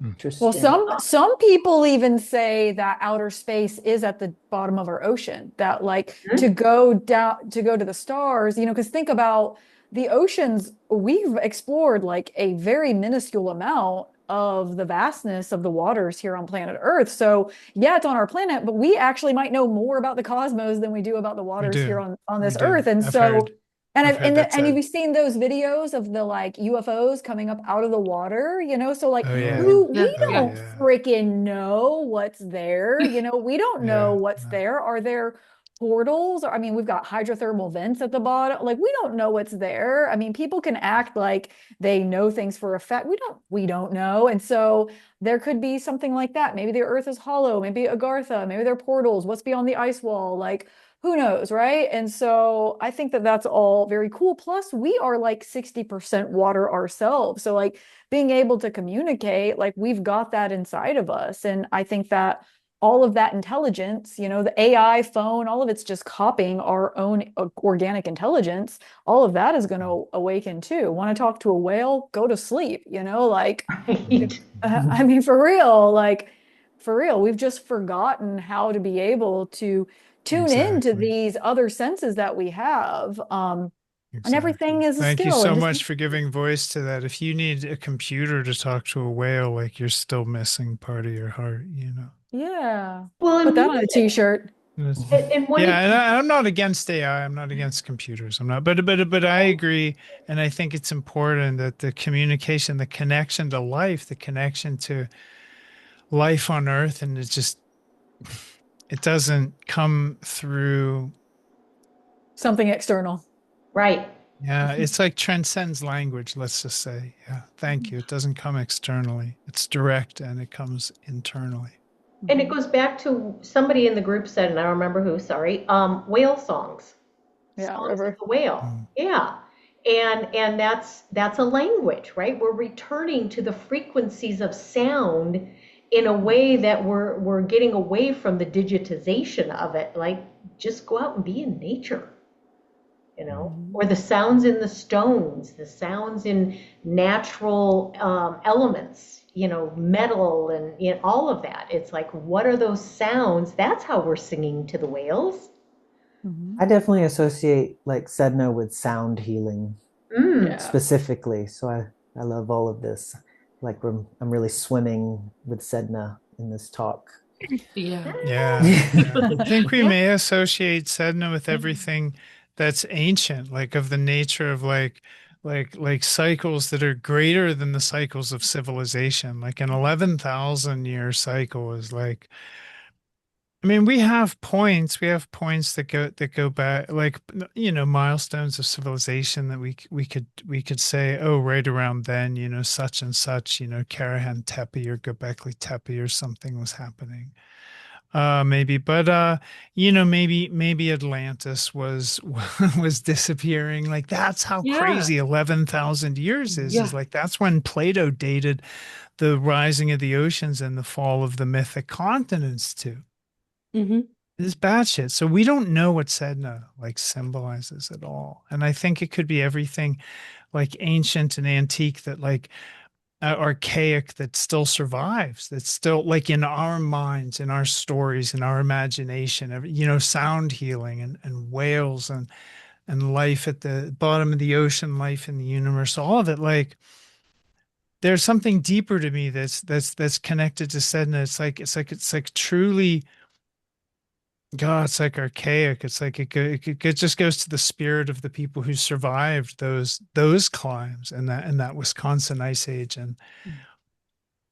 Interesting. Well, some people even say that outer space is at the bottom of our ocean, that like to go down, to go to the stars, you know, because think about the oceans, we've explored like a very minuscule amount of the vastness of the waters here on planet Earth. So yeah, it's on our planet, but we actually might know more about the cosmos than we do about the We waters here do. on We this do. Earth. And I've so heard. and I've heard that and said. you've seen those videos of the like UFOs coming up out of the water, you know? So like Oh yeah. who Yeah, we Oh yeah. don't yeah. freaking know what's there, you know, we don't know Yeah. what's No. there. Are there portals? Or I mean, we've got hydrothermal vents at the bottom. Like we don't know what's there. I mean, people can act like they know things for a fact. We don't know. And so there could be something like that. Maybe the earth is hollow, maybe Agartha, maybe there are portals. What's beyond the ice wall? Like who knows, right? And so I think that that's all very cool. Plus, we are like 60% water ourselves. So, like, being able to communicate, like, we've got that inside of us. And I think that all of that intelligence, you know, the AI phone, all of it's just copying our own organic intelligence. All of that is going to awaken too. Want to talk to a whale? Go to sleep, you know, like, Right. I mean, for real, like, for real, we've just forgotten how to be able to tune into Exactly. these other senses that we have. And everything Exactly. is a Thank you skill and so just much for giving voice to that. If you need a computer to talk to a whale, like you're still missing part of your heart, you know. yeah. Well, Put and that on a music. t-shirt. And when Yeah, it and I'm not against AI. I'm not against computers. I'm not, but I agree, and I think it's important that the communication, the connection to life, the connection to life on Earth, and it doesn't come through. Something external. right. Yeah, it's like transcends language. Let's just say, yeah. Thank you. It doesn't come externally. It's direct and it comes internally. And it goes back to somebody in the group said, and I don't remember who, sorry, whale songs. Yeah, Songs of river. the whale. Mm, Yeah. And that's a language, right? We're returning to the frequencies of sound in a way that we're getting away from the digitization of it. Like just go out and be in nature, you know, Mhm. or the sounds in the stones, the sounds in natural elements, you know, metal and you know, all of that. It's like, what are those sounds? That's how we're singing to the whales. I definitely associate like Sedna with sound healing Mm. Yeah. specifically. So I love all of this. Like I'm really swimming with Sedna in this talk. Yeah. yeah, yeah. I think we Yeah. may associate Sedna with everything that's ancient, like of the nature of like cycles that are greater than the cycles of civilization. Like an 11,000 year cycle is like I mean, we have points that go back, like you know, milestones of civilization that we could say, oh, right around then, you know, such and such, you know, Karahan Tepe or Göbekli Tepe or something was happening. Maybe, but you know, maybe Atlantis was was disappearing. Like that's how Yeah. crazy 11,000 years is Yeah. like that's when Plato dated the rising of the oceans and the fall of the mythic continents too. Hmm. It's batshit. So we don't know what Sedna like symbolizes at all. And I think it could be everything like ancient and antique that like archaic that still survives, that's still like in our minds, in our stories, in our imagination, you know, sound healing and whales and life at the bottom of the ocean, life in the universe, all of it. Like there's something deeper to me that's connected to Sedna. It's like truly God, it's like archaic. It's like it just goes to the spirit of the people who survived those climbs and that Wisconsin ice age. And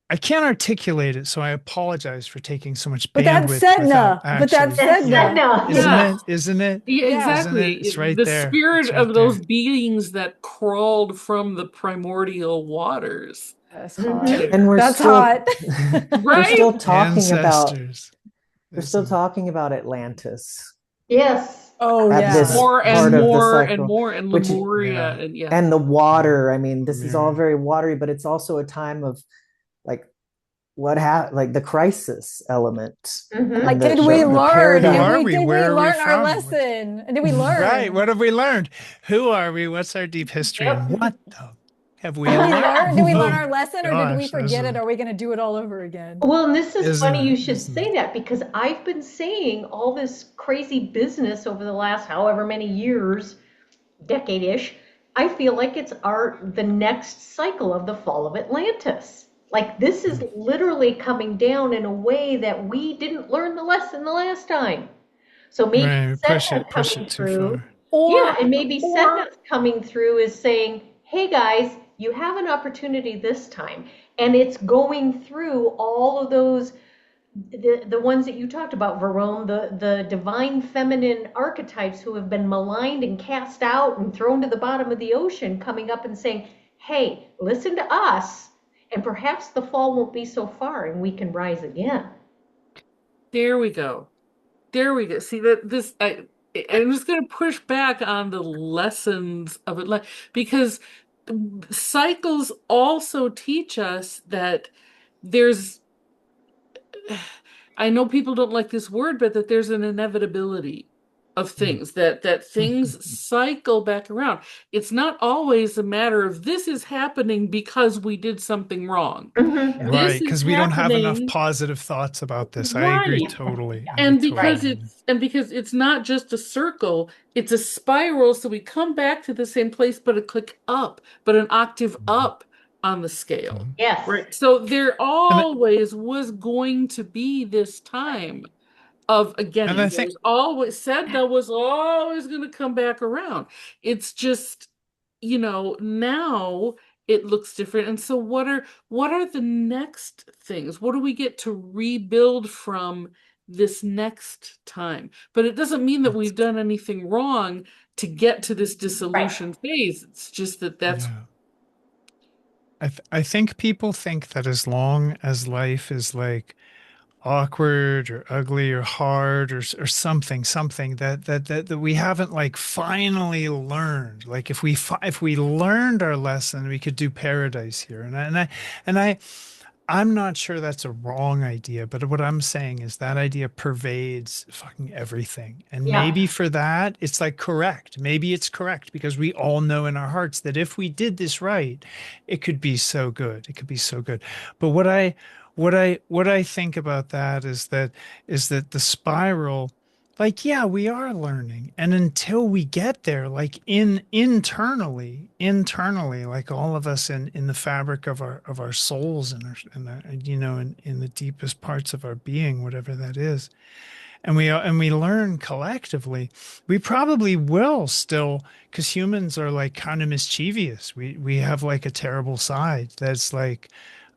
I can't articulate it, so I apologize for taking so much But that's bandwidth without Sedna. But that's actually, That's yeah. that Sedna. now. Isn't Yeah. Yeah. it? Isn't it? Yeah, Yeah. Isn't it? exactly. It's right The there. spirit It's of right those there. beings that crawled from the primordial waters. That's Mhm. hot. And That's hot. we're still Right? talking about Ancestors. we're There's still some, talking about Atlantis Yes. Oh at there's this some, More there's and part some, of the more and cycle, more and which Lemuria yeah, and yeah. and the yeah, water. I mean, this is all Mary. very watery, but it's also a time of like like the crisis element Mhm. Like, and did we the learn? Who And are paradigm. we? did we Where are we learn our from? lesson? And did we Right. learn? What have we learned? Who are we? What's our deep history? And Yep. what the have we Did we learned? learn? Did we learn Oh our lesson or did we gosh, forget it? Are we going to do it all over again? Well, and this is isn't funny it? you should Isn't it? say that because I've been saying all this crazy business over the last however many years, decade-ish. I feel like it's the next cycle of the fall of Atlantis. Like this is literally coming down in a way that we didn't learn the lesson the last time. So maybe Right. Sedna's Push coming it too through. far. Yeah, Or, and maybe or Sedna's coming through is saying, hey guys, you have an opportunity this time. And it's going through all of those, the ones that you talked about, Verone, the divine feminine archetypes who have been maligned and cast out and thrown to the bottom of the ocean, coming up and saying, hey, listen to us, and perhaps the fall won't be so far and we can rise again. There we go. There we go. See that I'm just going to push back on the lessons of it, like because cycles also teach us that there's I know people don't like this word, but that there's an inevitability of things that things cycle back around. It's not always a matter of this is happening because we did something wrong. Mm-hmm. yeah. Right, This is because we don't have enough happening positive thoughts about this. I agree right. totally. I And totally Right. agree. because it's not just a circle, it's a spiral, so we come back to the same place, but a click up, but an octave Mhm. up on the scale. Mhm. Yes. Right. So there And always was going to be this time of and I again, think there's always said that was always going to come back around. It's just, now it looks different. And so what are the next things? What do we get to rebuild from this next time? But it doesn't mean that that's we've done anything wrong to get to this Right. dissolution phase. It's just that's yeah. I think people think that as long as life is like awkward or ugly or hard or something that we haven't like finally learned. Like if we learned our lesson, we could do paradise here. And I'm not sure that's a wrong idea, but what I'm saying is that idea pervades fucking everything. And Yeah. maybe for that, it's like correct. Maybe it's correct because we all know in our hearts that if we did this right, it could be so good. It could be so good. But what I think about that is that the spiral, like, yeah, we are learning. And until we get there, like internally, like all of us in the fabric of our souls and in the deepest parts of our being, whatever that is, and we learn collectively, we probably will still, because humans are like kind of mischievous. We have like a terrible side that's like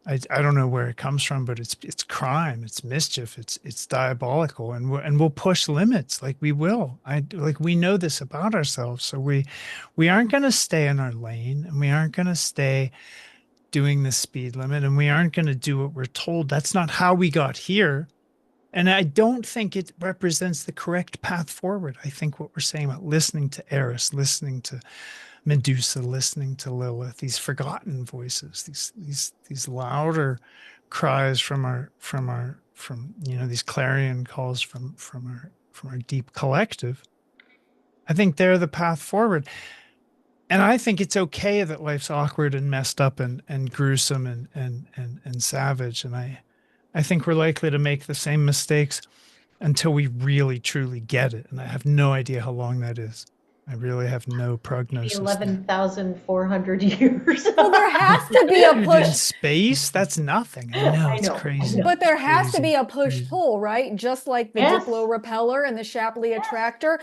I don't know where it comes from, but it's crime, it's mischief, it's diabolical, and we'll push limits, like we will. I like we know this about ourselves, so we aren't going to stay in our lane, and we aren't going to stay doing the speed limit, and we aren't going to do what we're told. That's not how we got here, and I don't think it represents the correct path forward. I think what we're saying about listening to Eris, listening to Medusa, listening to Lilith, these forgotten voices, these louder cries from these clarion calls from our deep collective. I think they're the path forward. And I think it's okay that life's awkward and messed up and gruesome and savage. And I think we're likely to make the same mistakes until we really truly get it. And I have no idea how long that is. I really have no Maybe prognosis there. 11,400 years. Well, there has to be a Dude, in push. space, that's nothing. I know I it's know. I crazy. know. But It's there has to be crazy. a push Crazy. pull, right? Just like the Yes. Diplo repeller and the Shapley attractor,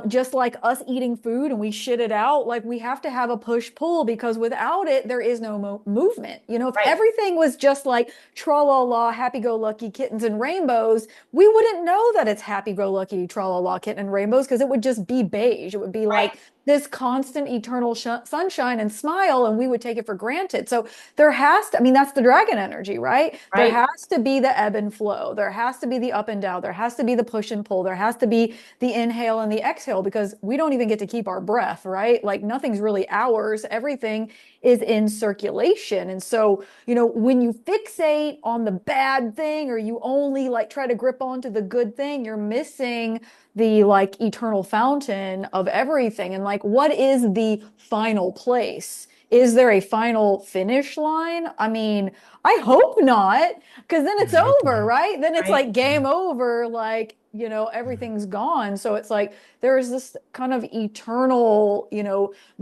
just like us eating food and we shit it out, like we have to have a push pull because without it, there is no movement. If Right. everything was just like tra la la, happy go lucky kittens and rainbows, we wouldn't know that it's happy go lucky tra la la kitten and rainbows because it would just be beige. It would be Right. like this constant eternal sunshine and smile, and we would take it for granted. So there has to, I mean, that's the dragon energy, right? There Right. has to be the ebb and flow. There has to be the up and down. There has to be the push and pull. There has to be the inhale and the exhale, because we don't even get to keep our breath, right? Like nothing's really ours. Everything is in circulation. And so, when you fixate on the bad thing, or you only like try to grip onto the good thing, you're missing the like eternal fountain of everything. And like, what is the final place? Is there a final finish line? I mean, I hope not, because then it's I hope over, not. right? Then it's Right. like game Yeah. over, like, Yeah. everything's gone. So it's like there's this kind of eternal,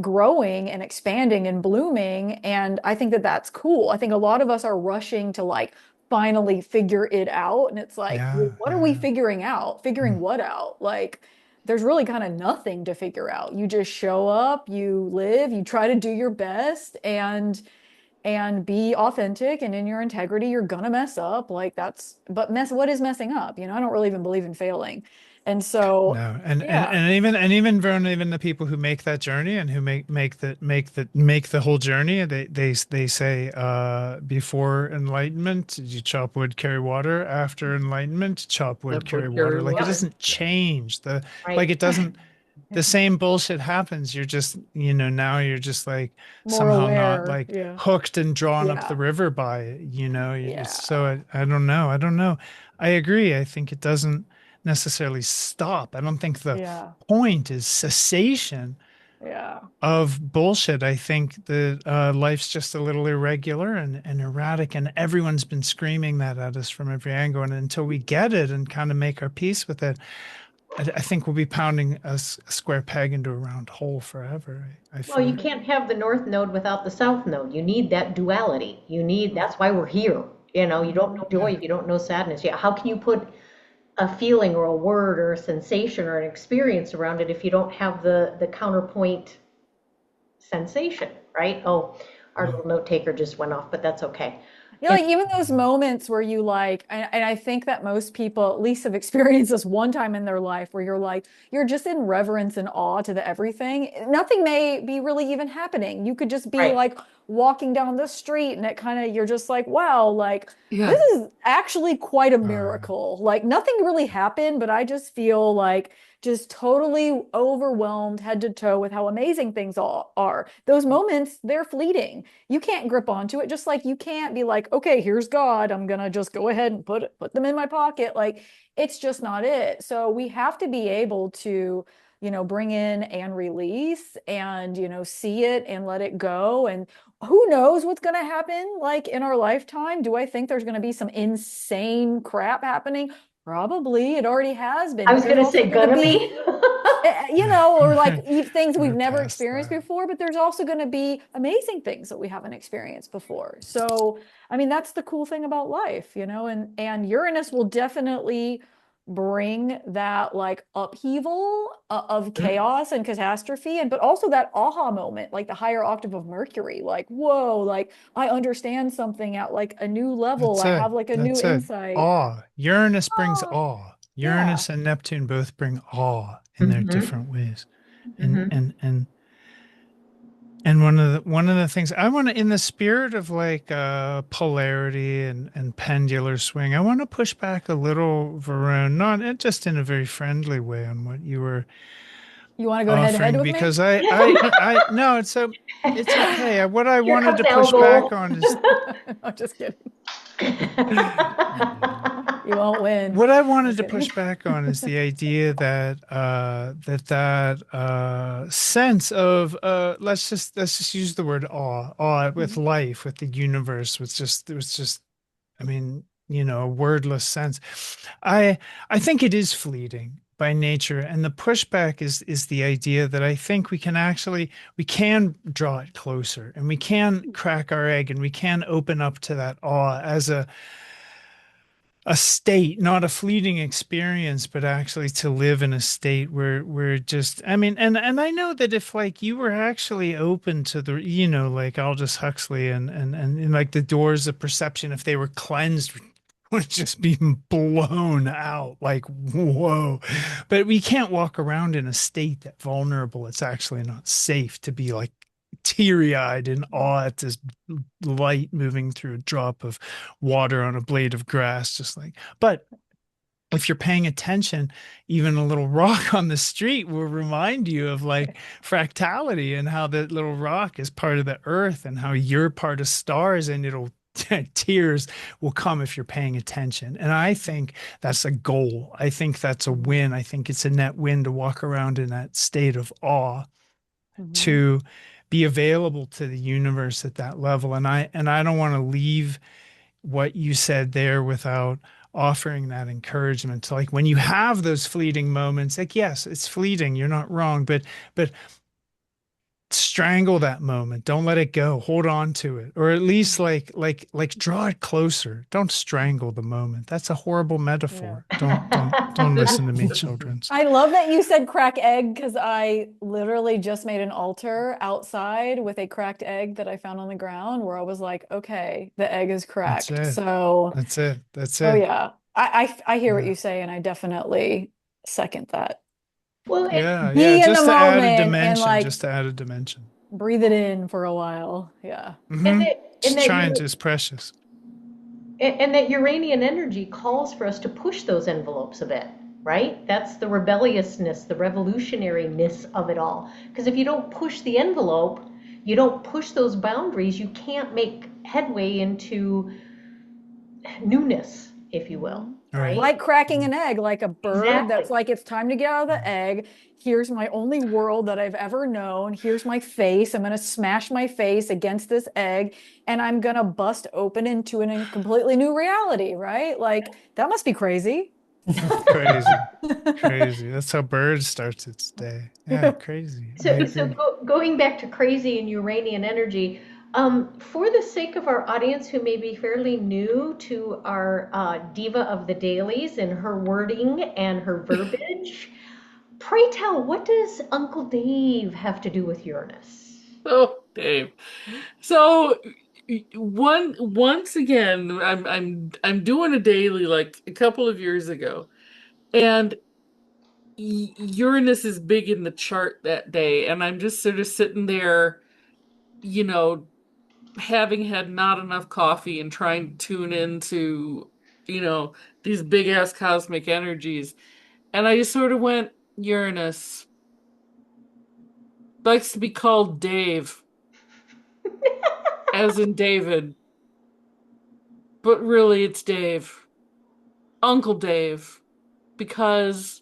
growing and expanding and blooming. And I think that that's cool. I think a lot of us are rushing to like finally figure it out. And it's like, well, Yeah. what are we Yeah. figuring out? Figuring Mm. what out? Like, there's really kind of nothing to figure out. You just show up, you live, you try to do your best, and be authentic and in your integrity. You're gonna mess up. Like but what is messing up? I don't really even believe in failing. And so, No, and yeah, even Verona, even the people who make that journey and who make the whole journey, they say before enlightenment you chop wood, carry water. After enlightenment, chop wood, That carry would carry water. Like it Yep. water. doesn't change like Right. it doesn't the same bullshit happens. You're just, now you're just like more somehow not aware. like Yeah. hooked and drawn up the Yeah. river by it, Yeah. so I don't know. I don't know. I agree. I think it doesn't necessarily stop. I don't think the Yeah. point is cessation Yeah. of bullshit. I think that life's just a little irregular and erratic, and everyone's been screaming that at us from every angle. And until we get it and kind of make our peace with it, I think we'll be pounding a square peg into a round hole forever. I Well, you fear. can't have the north node without the south node. You need that duality. That's why we're here. You don't know joy Yeah. if you don't know sadness. Yeah, how can you put a feeling or a word or a sensation or an experience around it if you don't have the counterpoint sensation, right? Oh, our Yeah. little note taker just went off, but that's okay. Like even those moments where you like, and I think that most people at least have experienced this one time in their life where you're like, you're just in reverence and awe to the everything. Nothing may be really even happening. You could just be Right. like walking down the street and it kind of, you're just like, wow, like Yeah. this is actually quite a Uh, miracle. Like nothing really happened, but I just feel like just totally overwhelmed head to toe with how amazing things all are. Those moments, they're fleeting. You can't grip onto it, just like you can't be like, okay, here's God, I'm gonna just go ahead and put them in my pocket. Like it's just not it. So we have to be able to, bring in and release and, see it and let it go. And who knows what's going to happen like in our lifetime? Do I think there's going to be some insane crap happening? Probably. It already has been, I but was there's going to also say, going to gonna be, be. or like things we've we're never past experienced that. before, but there's also going to be amazing things that we haven't experienced before. So, I mean, that's the cool thing about life, and Uranus will definitely bring that like upheaval of chaos and catastrophe, but also that aha moment, like the higher octave of Mercury, like, whoa, like I understand something at like a new level. That's I it. have like a new That's it. insight. Awe. Uranus brings Oh, awe. yeah. Uranus and Neptune both bring awe in their Hmm. different ways. And Hmm. and and and one of the things I want to, in the spirit of like polarity and pendular swing, I want to push back a little, Varun, not just in a very friendly way on what you were You want to go head to head offering, with me? because I no, it's okay. What I Here wanted comes to push back elbow. on is I'm just kidding. You won't win. what I I'm wanted to kidding. push back on is the idea that sense of let's just use the word awe with life, with the universe, with just it was just I mean, a wordless sense. I think it is fleeting by nature, and the pushback is the idea that I think we can draw it closer, and we can crack our egg, and we can open up to that awe as a state, not a fleeting experience, but actually to live in a state where we're just, I mean, and I know that if like you were actually open to the, like Aldous Huxley and like the doors of perception, if they were cleansed would just be blown out. Like, whoa. But we can't walk around in a state that vulnerable. It's actually not safe to be like teary-eyed in awe at this light moving through a drop of water on a blade of grass, just like, but if you're paying attention, even a little rock on the street will remind you of like fractality and how that little rock is part of the earth and how you're part of stars, and it'll tears will come if you're paying attention. And I think that's a goal. I think that's a win. I think it's a net win to walk around in that state of awe, Mhm. to be available to the universe at that level. And I don't want to leave what you said there without offering that encouragement to, like, when you have those fleeting moments, like, yes, it's fleeting, you're not wrong, but strangle that moment, don't let it go, hold on to it, or at least like draw it closer. Don't strangle the moment. That's a horrible Yeah. metaphor. Don't listen to me, children. I love that you said crack egg because I literally just made an altar outside with a cracked egg that I found on the ground where I was like, okay, the egg is That's cracked. it. So, That's it. That's oh it. yeah, I hear what Yeah. you say, and I definitely second that. Well, Yeah, yeah, Be in the just to add a moment and dimension, like just to add a dimension. breathe it in for a while. Yeah. and Mm-hmm. that and Just that trying you're to is precious. and that Uranian energy calls for us to push those envelopes a bit, right? That's the rebelliousness, the revolutionariness of it all. Because if you don't push the envelope, you don't push those boundaries, you can't make headway into newness, if you will, Mhm. Right. right? Like cracking an egg, like a bird Exactly. that's like, it's time to get out of the egg. Here's my only world that I've ever known. Here's my face. I'm going to smash my face against this egg and I'm going to bust open into a completely new reality, right? Like, that must be crazy. Crazy. Crazy. That's how birds starts its day. Yeah, crazy. I So agree. going back to crazy and Uranian energy, for the sake of our audience who may be fairly new to our diva of the dailies and her wording and her verbiage, pray tell, what does Uncle Dave have to do with Uranus? Oh, Dave. So once again, I'm doing a daily like a couple of years ago, and Uranus is big in the chart that day, and I'm just sort of sitting there, you know, having had not enough coffee and trying to tune into, you know, these big ass cosmic energies. And I just sort of went, Uranus likes to be called Dave, as in David, but really it's Dave, Uncle Dave, because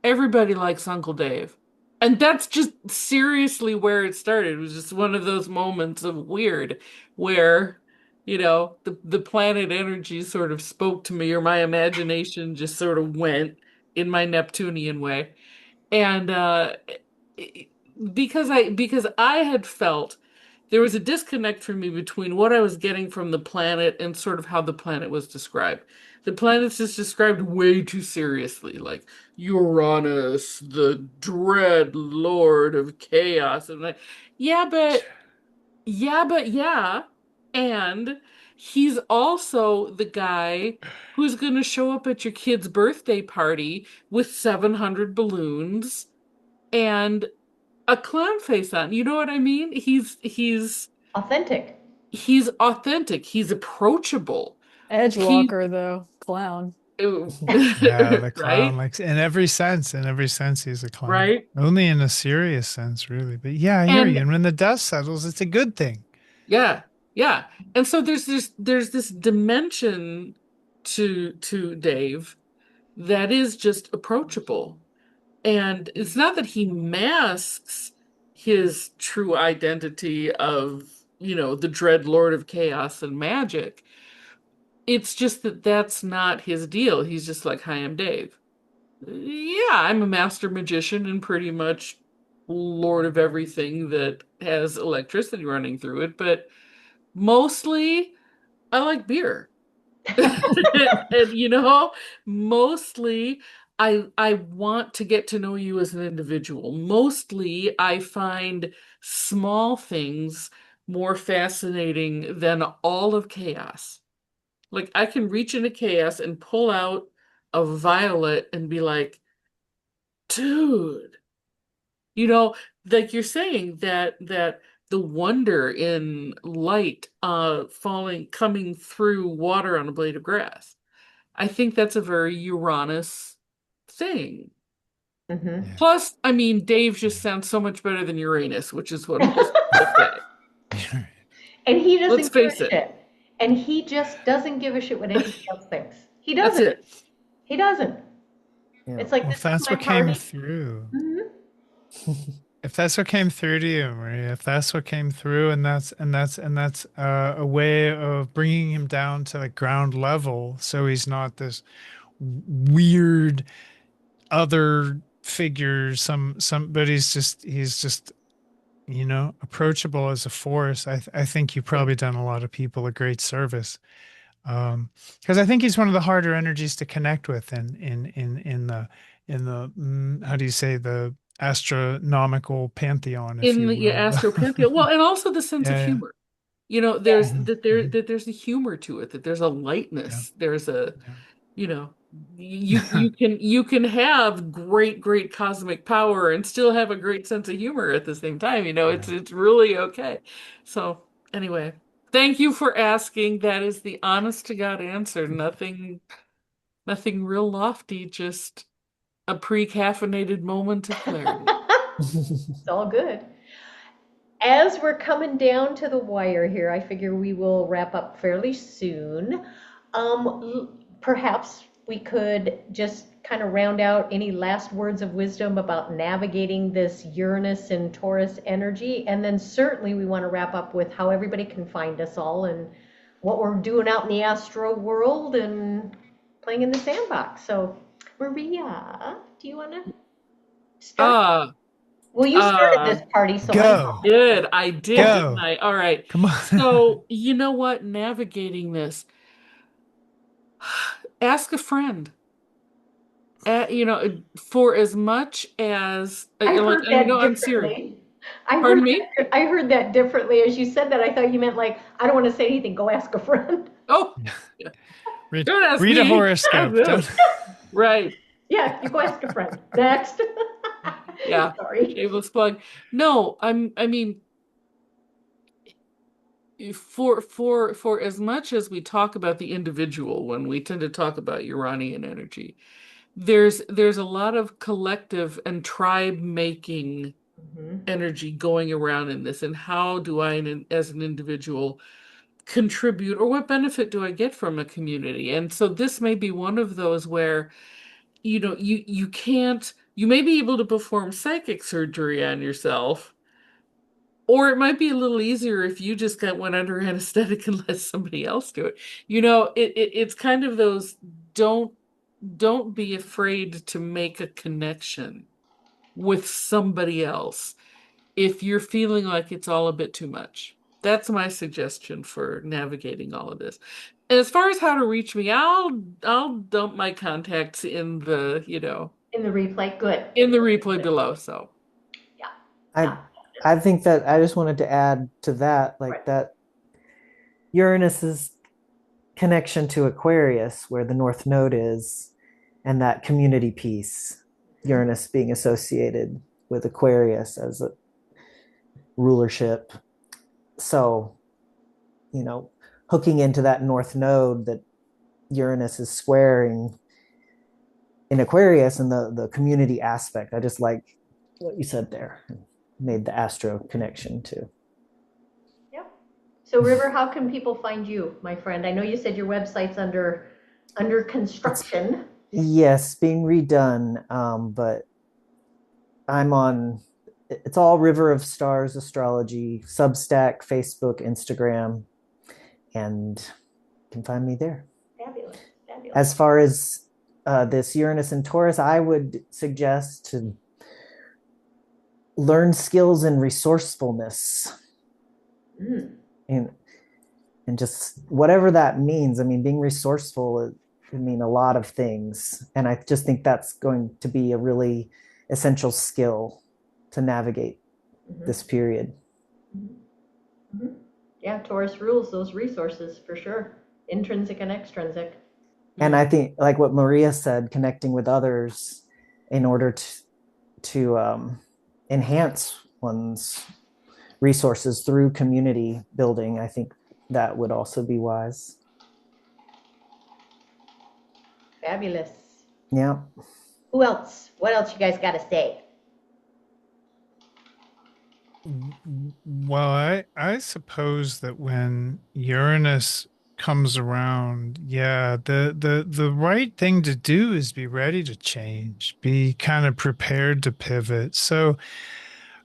everybody likes Uncle Dave. And that's just seriously where it started. It was just one of those moments of weird where, the planet energy sort of spoke to me, or my imagination just sort of went in my Neptunian way. And it- because I had felt there was a disconnect for me between what I was getting from the planet and sort of how the planet was described. The planet's just described way too seriously, like Uranus, the dread lord of chaos. And like, yeah, but yeah, and he's also the guy who's going to show up at your kid's birthday party with 700 balloons and a clown face on. You know what I mean? Authentic. He's authentic. He's approachable. He Edgewalker, though, clown. Yeah, the clown, right? like in every sense, he's a clown. Right? Only in a serious sense, really. But yeah, I hear you. And And when the dust settles, it's a good thing. yeah, yeah. And so there's this dimension to Dave that is just approachable. And it's not that he masks his true identity of, the dread Lord of Chaos and magic. It's just that that's not his deal. He's just like, hi, I'm Dave. Yeah, I'm a master magician and pretty much lord of everything that has electricity running through it, but mostly I like beer. And mostly I want to get to know you as an individual. Mostly I find small things more fascinating than all of chaos. Like I can reach into chaos and pull out a violet and be like, dude, you know, like you're saying that the wonder in light falling coming through water on a blade of grass. I think that's a very Uranus thing. Mm-hmm. Yeah. Plus, I mean, Dave just sounds so much better than Uranus, which is what most people say. Yeah. And he Let's doesn't give face a it. shit. And he just doesn't give a shit what anybody else thinks. He That's doesn't. it. He doesn't. Yeah. It's like, Well, this if is that's my what came party. through, Hmm. if that's what came through to you, Maria, if that's what came through, and that's a way of bringing him down to the ground level, so he's not this weird other figure. But he's just approachable as a force. I think you've Yeah. probably done a lot of people a great service. Because I think he's one of the harder energies to connect with in the how do you say, the astronomical pantheon, if In you the will. astropantheon. Well, and also the sense of Yeah, yeah. humor. You know, Yeah. there's a humor to it, that there's a Yeah, lightness, there's a, yeah, you know, yeah. you can have great cosmic power and still have a great sense of humor at the same time. You know, Yeah. it's really okay. So anyway, thank you for asking. That is the honest to God answer. Nothing real lofty, just a pre-caffeinated moment of clarity. It's all good. As we're coming down to the wire here, I figure we will wrap up fairly soon. Perhaps we could just kind of round out any last words of wisdom about navigating this Uranus and Taurus energy. And then certainly we want to wrap up with how everybody can find us all and what we're doing out in the astro world and playing in the sandbox. So, Maria, do you want to start? Uh, Well, you started uh, this party, so I'm Go, going. Did I did, Yeah. didn't go. I? All right. Come on. So, you know what? Navigating this, ask a friend. You know, for as much as I like heard I that know I'm serious. differently. Pardon me? I heard that differently as you said that. I thought you meant like, I don't want to say anything. Go ask a friend. Oh, yeah. read Don't ask read a me. Ask horoscope. them. Don't. Right. Yeah, you go ask a friend. Next. Yeah. Sorry. Shameless plug. No, I mean, for as much as we talk about the individual when we tend to talk about Uranian energy, there's a lot of collective and tribe making Hmm. energy going around in this. And how do I, as an individual, contribute, or what benefit do I get from a community? And so this may be one of those where, you know, you can't, you may be able to perform psychic surgery on yourself, or it might be a little easier if you just went under anesthetic and let somebody else do it. You know, it's kind of those, don't don't be afraid to make a connection with somebody else if you're feeling like it's all a bit too much. That's my suggestion for navigating all of this. And as far as how to reach me, I'll dump my contacts in the, In the replay. Good. in the replay below. So, Yeah. I Yeah. I think that I just wanted to add to that, like Right. that Uranus's connection to Aquarius, where the North Node is, and that community piece, Uranus being associated with Aquarius as a rulership. So, you know, hooking into that North Node that Uranus is squaring in Aquarius and the community aspect. I just like what you said there. Made the astro connection too. Yep. So River, how can people find you, my friend? I know you said your website's under It's construction. yes, being redone, but I'm on. It's all River of Stars Astrology, Substack, Facebook, Instagram, and you can find me there. Fabulous. Fabulous. As far as this Uranus and Taurus, I would suggest to learn skills and resourcefulness, Mm. and just whatever that means. I mean, being resourceful could mean a lot of things, and I just think that's going to be a really essential skill to navigate Hmm. this period. Hmm. Yeah, Taurus rules those resources for sure. Intrinsic and extrinsic. And I think, like what Maria said, connecting with others in order to enhance one's resources through community building, I think that would also be wise. Fabulous. Yeah. Who else? What else you guys got to say? Well, I suppose that when Uranus comes around, yeah, the right thing to do is be ready to change, be kind of prepared to pivot. So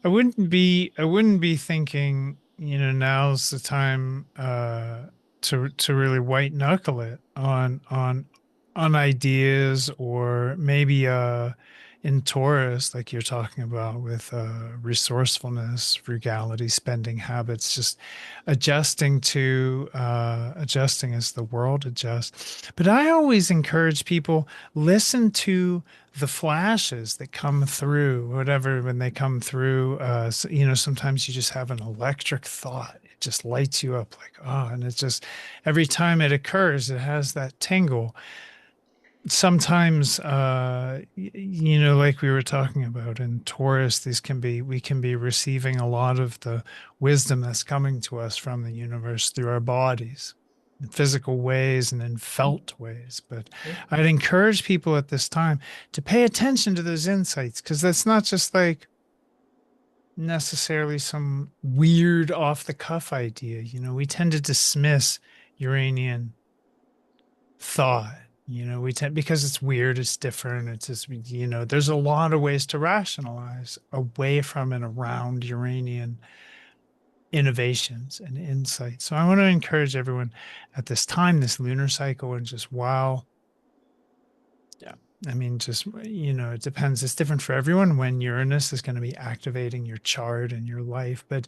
I wouldn't be thinking, now's the time to really white knuckle it on ideas, or maybe in Taurus, like you're talking about, with resourcefulness, frugality, spending habits, just adjusting as the world adjusts. But I always encourage people, listen to the flashes that come through, whatever, when they come through. Sometimes you just have an electric thought. It just lights you up like, oh, and it's just, every time it occurs, it has that tingle. Sometimes, like we were talking about in Taurus, we can be receiving a lot of the wisdom that's coming to us from the universe through our bodies, in physical ways and in felt ways. But I'd encourage people at this time to pay attention to those insights, because that's not just like necessarily some weird off the cuff idea. We tend to dismiss Uranian thought. We tend, because it's weird, it's different, it's just, there's a lot of ways to rationalize away from and around Uranian innovations and insights. So I want to encourage everyone at this time, this lunar cycle, and just, wow. Yeah. I mean, just, it depends. It's different for everyone when Uranus is going to be activating your chart and your life. But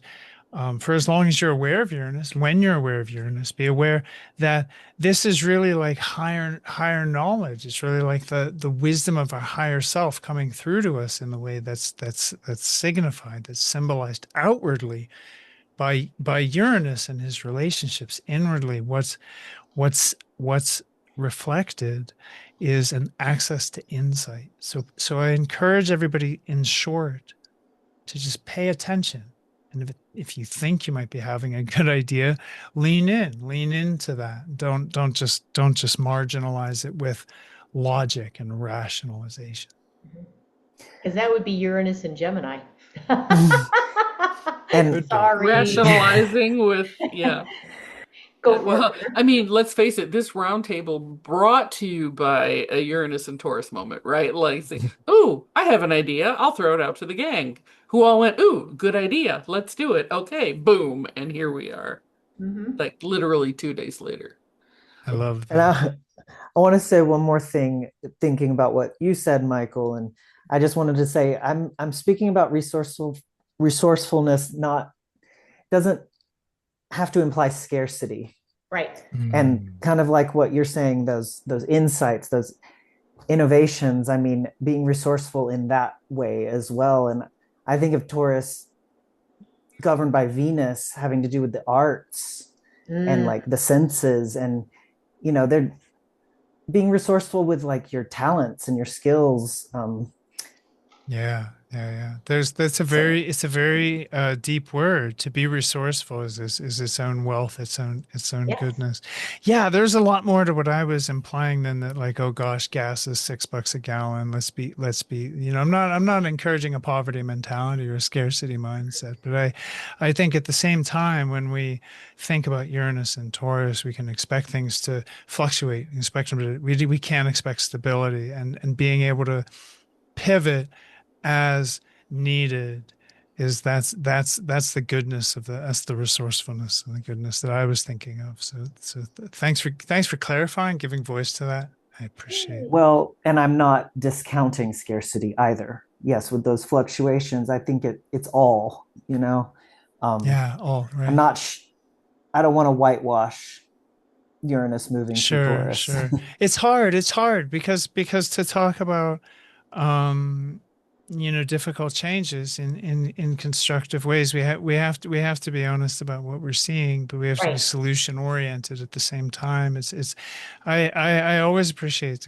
for as long as you're aware of Uranus, when you're aware of Uranus, be aware that this is really like higher knowledge. It's really like the wisdom of our higher self coming through to us in the way that's signified, that's symbolized outwardly by Uranus and his relationships. Inwardly, what's reflected is an access to insight. So I encourage everybody, in short, to just pay attention. And if you think you might be having a good idea, lean into that. Don't just marginalize it with logic and rationalization. Because that would be Uranus and Gemini. And Sorry. Rationalizing with, yeah. Go for Well, it. I mean, let's face it, this roundtable brought to you by a Uranus and Taurus moment, right? Like, say, ooh, I have an idea. I'll throw it out to the gang, who all went, ooh, good idea. Let's do it. Okay, boom. And here we are, Mm-hmm. like literally 2 days later. I love and that. I want to say one more thing, thinking about what you said, Michael. And I just wanted to say I'm speaking about resourcefulness, not doesn't have to imply scarcity. Right. And Mm. kind of like what you're saying, those insights, those innovations, I mean, being resourceful in that way as well. And I think of Taurus governed by Venus having to do with the arts and Mm. like the senses, and they're being resourceful with like your talents and your skills. Yeah. So It's a very deep word. To be resourceful is its own wealth, its own Yes. goodness. Yeah, there's a lot more to what I was implying than that. Like, oh gosh, gas is $6 a gallon. Let's be. I'm not encouraging a poverty mentality or a scarcity mindset. But I think at the same time, when we think about Uranus and Taurus, we can expect things to fluctuate. Expect them to, we can expect stability, and being able to pivot as needed, is that's the goodness of that's the resourcefulness and the goodness that I was thinking of. So thanks for clarifying, giving voice to that. I appreciate. well, and I'm not discounting scarcity either. Yes, with those fluctuations, I think it's all, um, Yeah, all I'm right. not I don't want to whitewash Uranus moving through Taurus. Sure. It's hard because to talk about um difficult changes in constructive ways. We have to be honest about what we're seeing, but we have to be Right. solution oriented at the same time. I always appreciate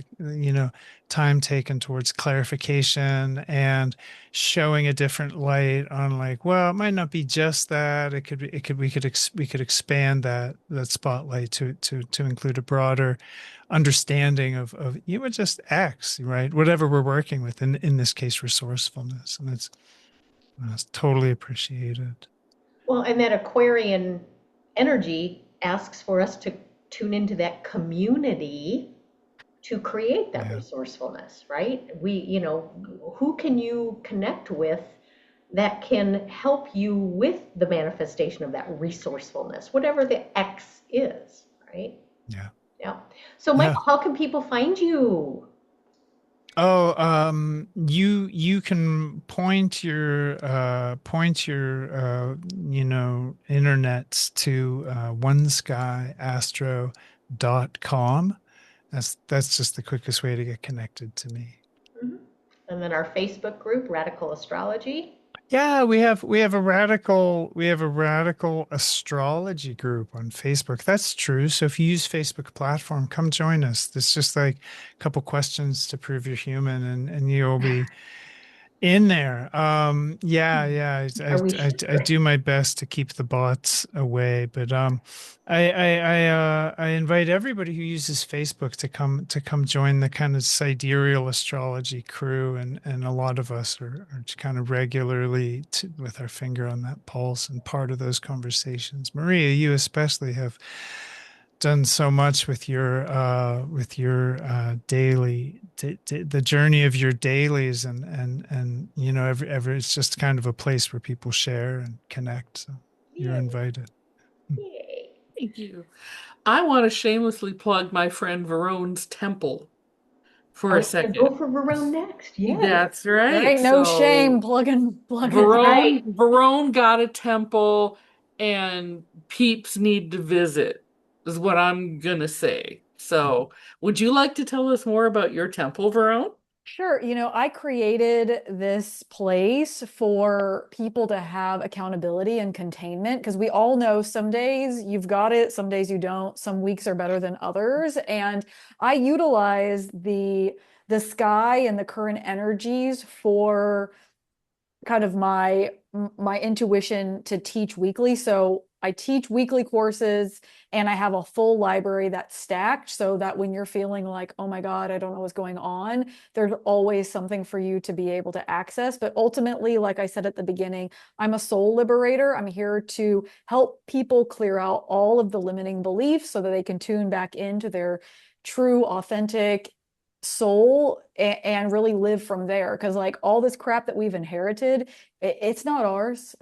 time taken towards clarification and showing a different light on, like, well, it might not be just that. We could expand that spotlight to include a broader understanding of just X, right? Whatever we're working with, in this case, resourcefulness. And that's totally appreciated. Well, and that Aquarian energy asks for us to tune into that community to create that Yeah. resourcefulness, right? Who can you connect with that can help you with the manifestation of that resourcefulness, whatever the X is, right? Yeah. Yeah. So, Yeah. Michael, how can people find you? Oh, you can point your internets to oneskyastro.com. That's just the quickest way to get connected to me. Mhm. And then our Facebook group, Radical Astrology. Yeah, we have a radical astrology group on Facebook. That's true. So if you use Facebook platform, come join us. There's just like a couple questions to prove you're human, and you'll be in there. Yeah. Are we I sure? do my best to keep the bots away, but I invite everybody who uses Facebook to come join the kind of sidereal astrology crew, and a lot of us are kind of regularly with our finger on that pulse and part of those conversations. Maria, you especially have done so much with your the journey of your dailies, and every it's just kind of a place where people share and connect. So you're Yay. invited. Yay. Thank you. I want to shamelessly plug my friend Verone's temple I for a was going to go second. for Verone next. Yes. That's There right. ain't no So shame plugging it. Right. Verone got a temple and peeps need to visit, is what I'm gonna say. So, would you like to tell us more about your temple, Verone? Sure. I created this place for people to have accountability and containment because we all know some days you've got it, some days you don't, some weeks are better than others. And I utilize the sky and the current energies for kind of my intuition to teach weekly. So I teach weekly courses and I have a full library that's stacked so that when you're feeling like, oh my God, I don't know what's going on, there's always something for you to be able to access. But ultimately, like I said at the beginning, I'm a soul liberator. I'm here to help people clear out all of the limiting beliefs so that they can tune back into their true, authentic soul and really live from there. Because like all this crap that we've inherited, it's not ours.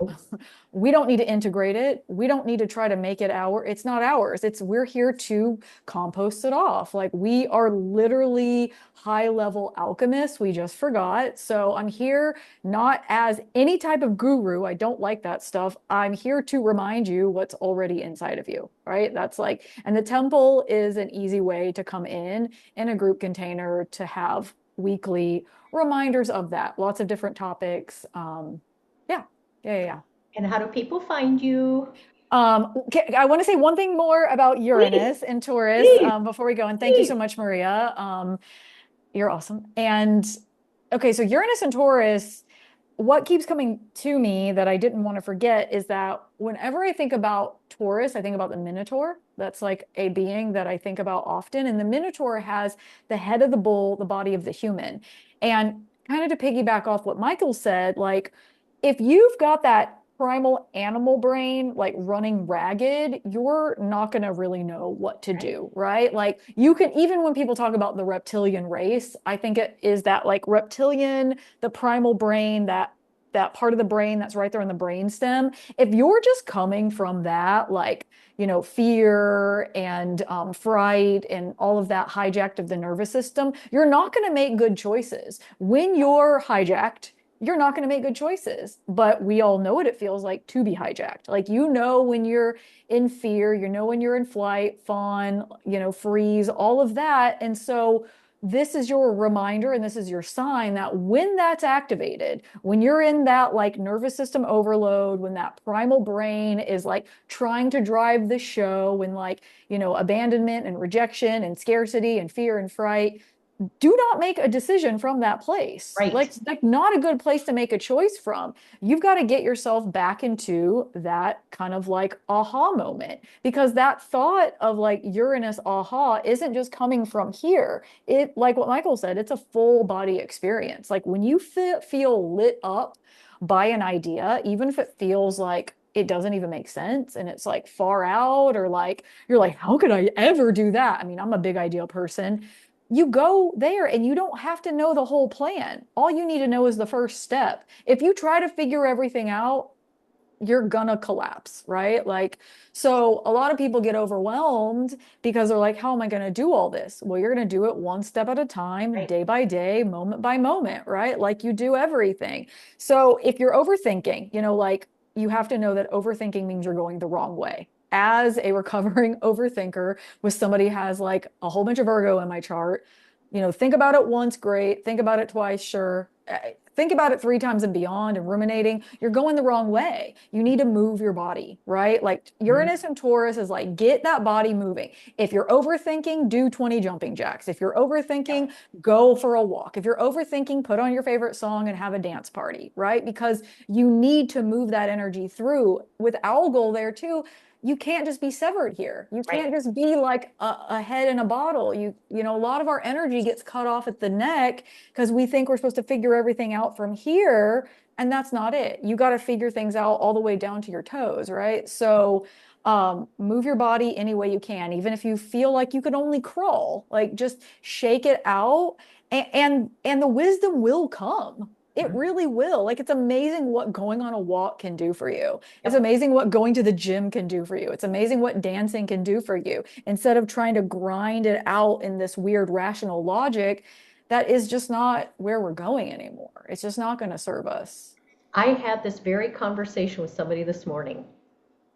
We don't need to integrate it. We don't need to try to make it it's not ours. We're here to compost it off. Like we are literally high level alchemists. We just forgot. So I'm here not as any type of guru. I don't like that stuff. I'm here to remind you what's already inside of you, right? That's like, and the temple is an easy way to come in a group container to have weekly reminders of that. Lots of different topics. Yeah, yeah. And how do people find you? I want to say one thing more about Please, Uranus and Taurus please, before we go. And thank you so please. much, Maria. You're awesome. And okay, so Uranus and Taurus, what keeps coming to me that I didn't want to forget is that whenever I think about Taurus, I think about the Minotaur. That's like a being that I think about often. And the Minotaur has the head of the bull, the body of the human. And kind of to piggyback off what Michael said, like if you've got that primal animal brain like running ragged, you're not going to really know what to Right. do, right? Like you can, even when people talk about the reptilian race, I think it is that like reptilian, the primal brain, that part of the brain that's right there in the brain stem. If you're just coming from that, like, fear and fright and all of that hijacked of the nervous system, you're not going to make good choices. When you're hijacked, you're not going to make good choices. But we all know what it feels like to be hijacked. Like, when you're in fear, when you're in flight, fawn, freeze, all of that. And so this is your reminder and this is your sign that when that's activated, when you're in that like nervous system overload, when that primal brain is like trying to drive the show, when like, abandonment and rejection and scarcity and fear and fright, do not make a decision from that place. Right. Like not a good place to make a choice from. You've got to get yourself back into that kind of like aha moment, because that thought of like Uranus aha isn't just coming from here. It, like what Michael said, it's a full body experience. Like when you feel lit up by an idea, even if it feels like it doesn't even make sense and it's like far out, or like you're like, how could I ever do that? I mean, I'm a big ideal person. You go there and you don't have to know the whole plan. All you need to know is the first step. If you try to figure everything out, you're gonna collapse, right? Like, so a lot of people get overwhelmed because they're like, how am I gonna do all this? Well, you're gonna do it one step at a time, Right. day by day, moment by moment, right? Like you do everything. So if you're overthinking, like you have to know that overthinking means you're going the wrong way. As a recovering overthinker, with somebody who has like a whole bunch of Virgo in my chart, think about it once, great. Think about it twice, sure. Think about it three times and beyond and ruminating, you're going the wrong way. You need to move your body, right? Like Mhm. Uranus and Taurus is like, get that body moving. If you're overthinking, do 20 jumping jacks. If you're overthinking, go for a walk. If you're overthinking, put on your favorite song and have a dance party, right? Because you need to move that energy through. With Algol there too, you can't just be severed here. You Right. can't just be like a head in a bottle. A lot of our energy gets cut off at the neck because we think we're supposed to figure everything out from here, and that's not it. You got to figure things out all the way down to your toes, right? So move your body any way you can, even if you feel like you could only crawl, like just shake it out, and the wisdom will come. It Mhm. really will. Like it's amazing what going on a walk can do for you. It's Yep. amazing what going to the gym can do for you. It's amazing what dancing can do for you. Instead of trying to grind it out in this weird rational logic, that is just not where we're going anymore. It's just not going to serve us. I had this very conversation with somebody this morning.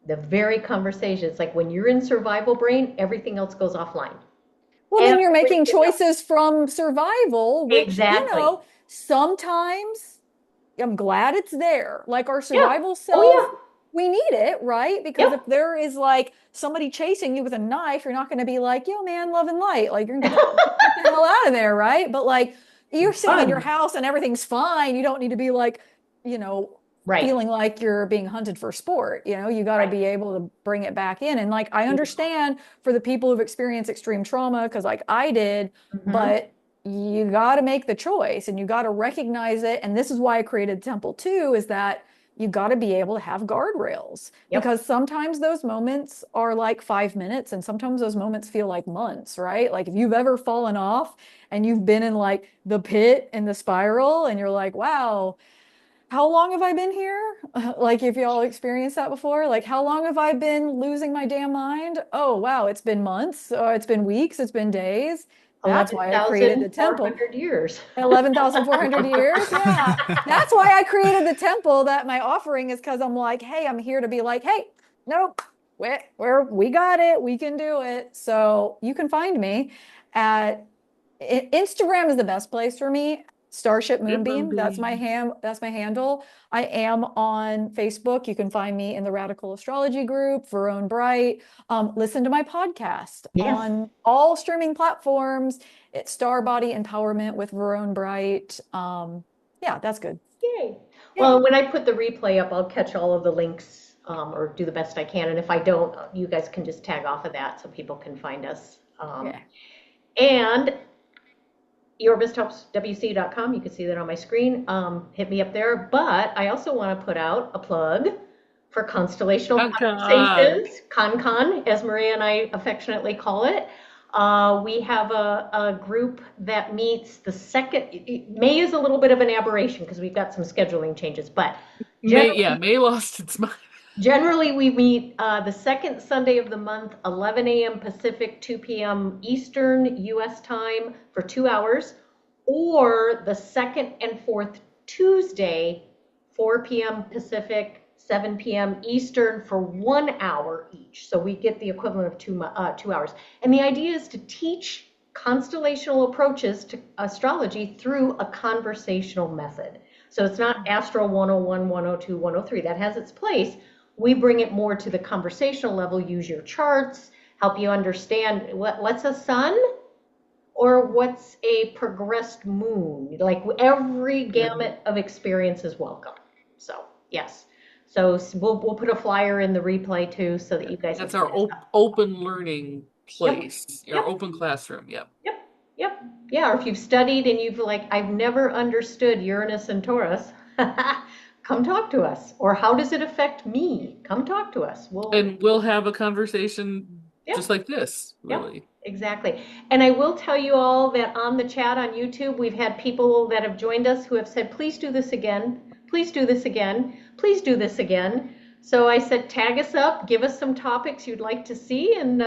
The very conversation. It's like when you're in survival brain, everything else goes offline. Well, then you're making Everything else. choices from survival, which, Exactly. sometimes I'm glad it's there. Like our Yeah. survival Oh, self, yeah. we need it, right? Because if Yep. there is like somebody chasing you with a knife, you're not going to be like, yo, man, love and light. Like you're going to get the hell out of there, right? But like you're sitting in your Fun. house and everything's fine. You don't need to be like, you know, Right. feeling like you're being hunted for sport. You got to Right. be able to bring it back in. And like I understand for the people who've experienced extreme trauma, because like I did, Mm-hmm. but you got to make the choice and you got to recognize it. And this is why I created Temple too, is that you got to be able to have guardrails, Yep. because sometimes those moments are like 5 minutes and sometimes those moments feel like months, right? Like if you've ever fallen off and you've been in like the pit and the spiral and you're like, wow, how long have I been here? Like, if y'all experienced that before, like, how long have I been losing my damn mind? Oh, wow, it's been months, or it's been weeks, it's been days. That's why I created the temple. 11,400 years. 11,400 years. Yeah. That's why I created the temple. That my offering is because I'm like, hey, I'm here to be like, hey, nope, we got it. We can do it. So you can find me at Instagram is the best place for me. Starship Good Moonbeam. Moonbeam. That's my handle. I am on Facebook. You can find me in the Radical Astrology group, Verone Bright. Listen to my podcast Yes. on all streaming platforms. It's Star Body Empowerment with Verone Bright. Yeah, that's good. Yay. Well, Yay. when I put the replay up, I'll catch all of the links, or do the best I can. And if I don't, you guys can just tag off of that so people can find us. Yeah. And yourbesthelpswc.com. You can see that on my screen. Hit me up there. But I also want to put out a plug for Constellational Con. Conversations, ConCon, as Maria and I affectionately call it. We have a group that meets the second. May is a little bit of an aberration because we've got some scheduling changes, but generally, May lost its mind. generally we meet the second Sunday of the month, 11 a.m. Pacific, 2 p.m. Eastern U.S. time for 2 hours, or the second and fourth Tuesday, 4 p.m. Pacific, 7 p.m. Eastern for 1 hour each. So we get the equivalent of 2 hours. And the idea is to teach constellational approaches to astrology through a conversational method. So it's not Astro 101, 102, 103. That has its place. We bring it more to the conversational level, use your charts, help you understand what's a sun or what's a progressed moon. Like every gamut of experience is welcome. So, yes. So we'll put a flyer in the replay too so that you guys That's can our open learning place, Yep. our open classroom. Yep. Yep. Yeah, or if you've studied and you've like, I've never understood Uranus and Taurus, come talk to us. Or how does it affect me? Come talk to us. And we'll have a conversation just like this, really. Yep, exactly. And I will tell you all that on the chat on YouTube, we've had people that have joined us who have said, please do this again. Please do this again. Please do this again. So I said, tag us up, give us some topics you'd like to see, and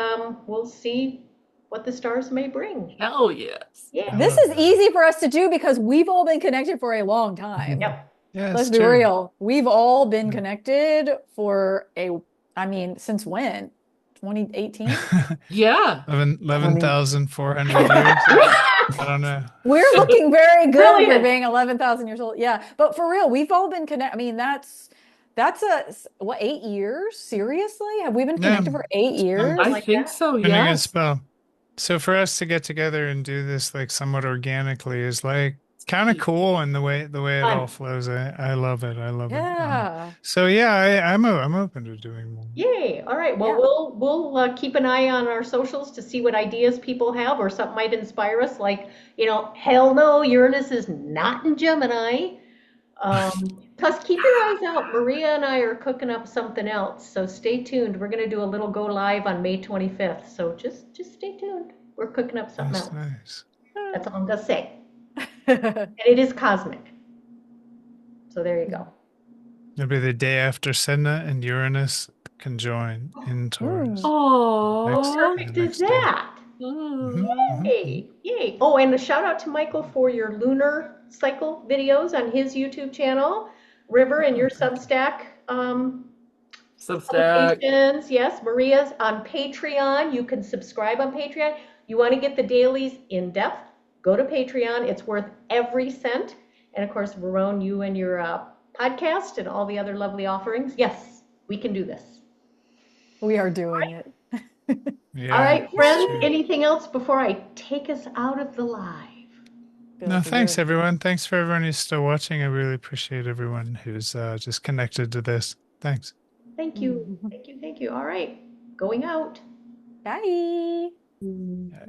we'll see what the stars may bring. Hell yes. Yeah. This is easy for us to do because we've all been connected for a long time. Yep. Yeah, Let's be real. We've all been connected for since when? 2018? Yeah. 11,400 years. I don't know. We're looking very good Brilliant. for being 11,000 years old. Yeah. But for real, we've all been connected. I mean, that's 8 years? Seriously? Have we been connected for 8 years? I think so, Pretty good yes. spell. So for us to get together and do this like somewhat organically is like kind of cool, and the way it all flows, I love it. I love it. Yeah. So yeah, I'm open to doing more. Yay. All right. Well, Yeah. we'll keep an eye on our socials to see what ideas people have or something might inspire us. Like, hell no, Uranus is not in Gemini. Plus, keep your eyes out. Maria and I are cooking up something else, so stay tuned. We're going to do a little go live on May 25th, so just stay tuned. We're cooking up something That's else. nice. That's all I'm going to say. And it is cosmic. So there you go. It'll be the day after Sedna and Uranus conjoin in Taurus. Oh, Perfect is that? Yay! Yay! Oh, and a shout out to Michael for your lunar cycle videos on his YouTube channel. River and your Substack publications. Yes, Maria's on Patreon. You can subscribe on Patreon. You want to get the dailies in depth? Go to Patreon. It's worth every cent. And of course, Verone, you and your podcast and all the other lovely offerings. Yes, we can do this. We are doing it. Yeah, All right, friends, true. anything else before I take us out of the live? No, thanks everyone. Thanks for everyone who's still watching. I really appreciate everyone who's just connected to this. Thanks. Thank you. Thank you. Thank you. All right, going out. Bye. Yeah.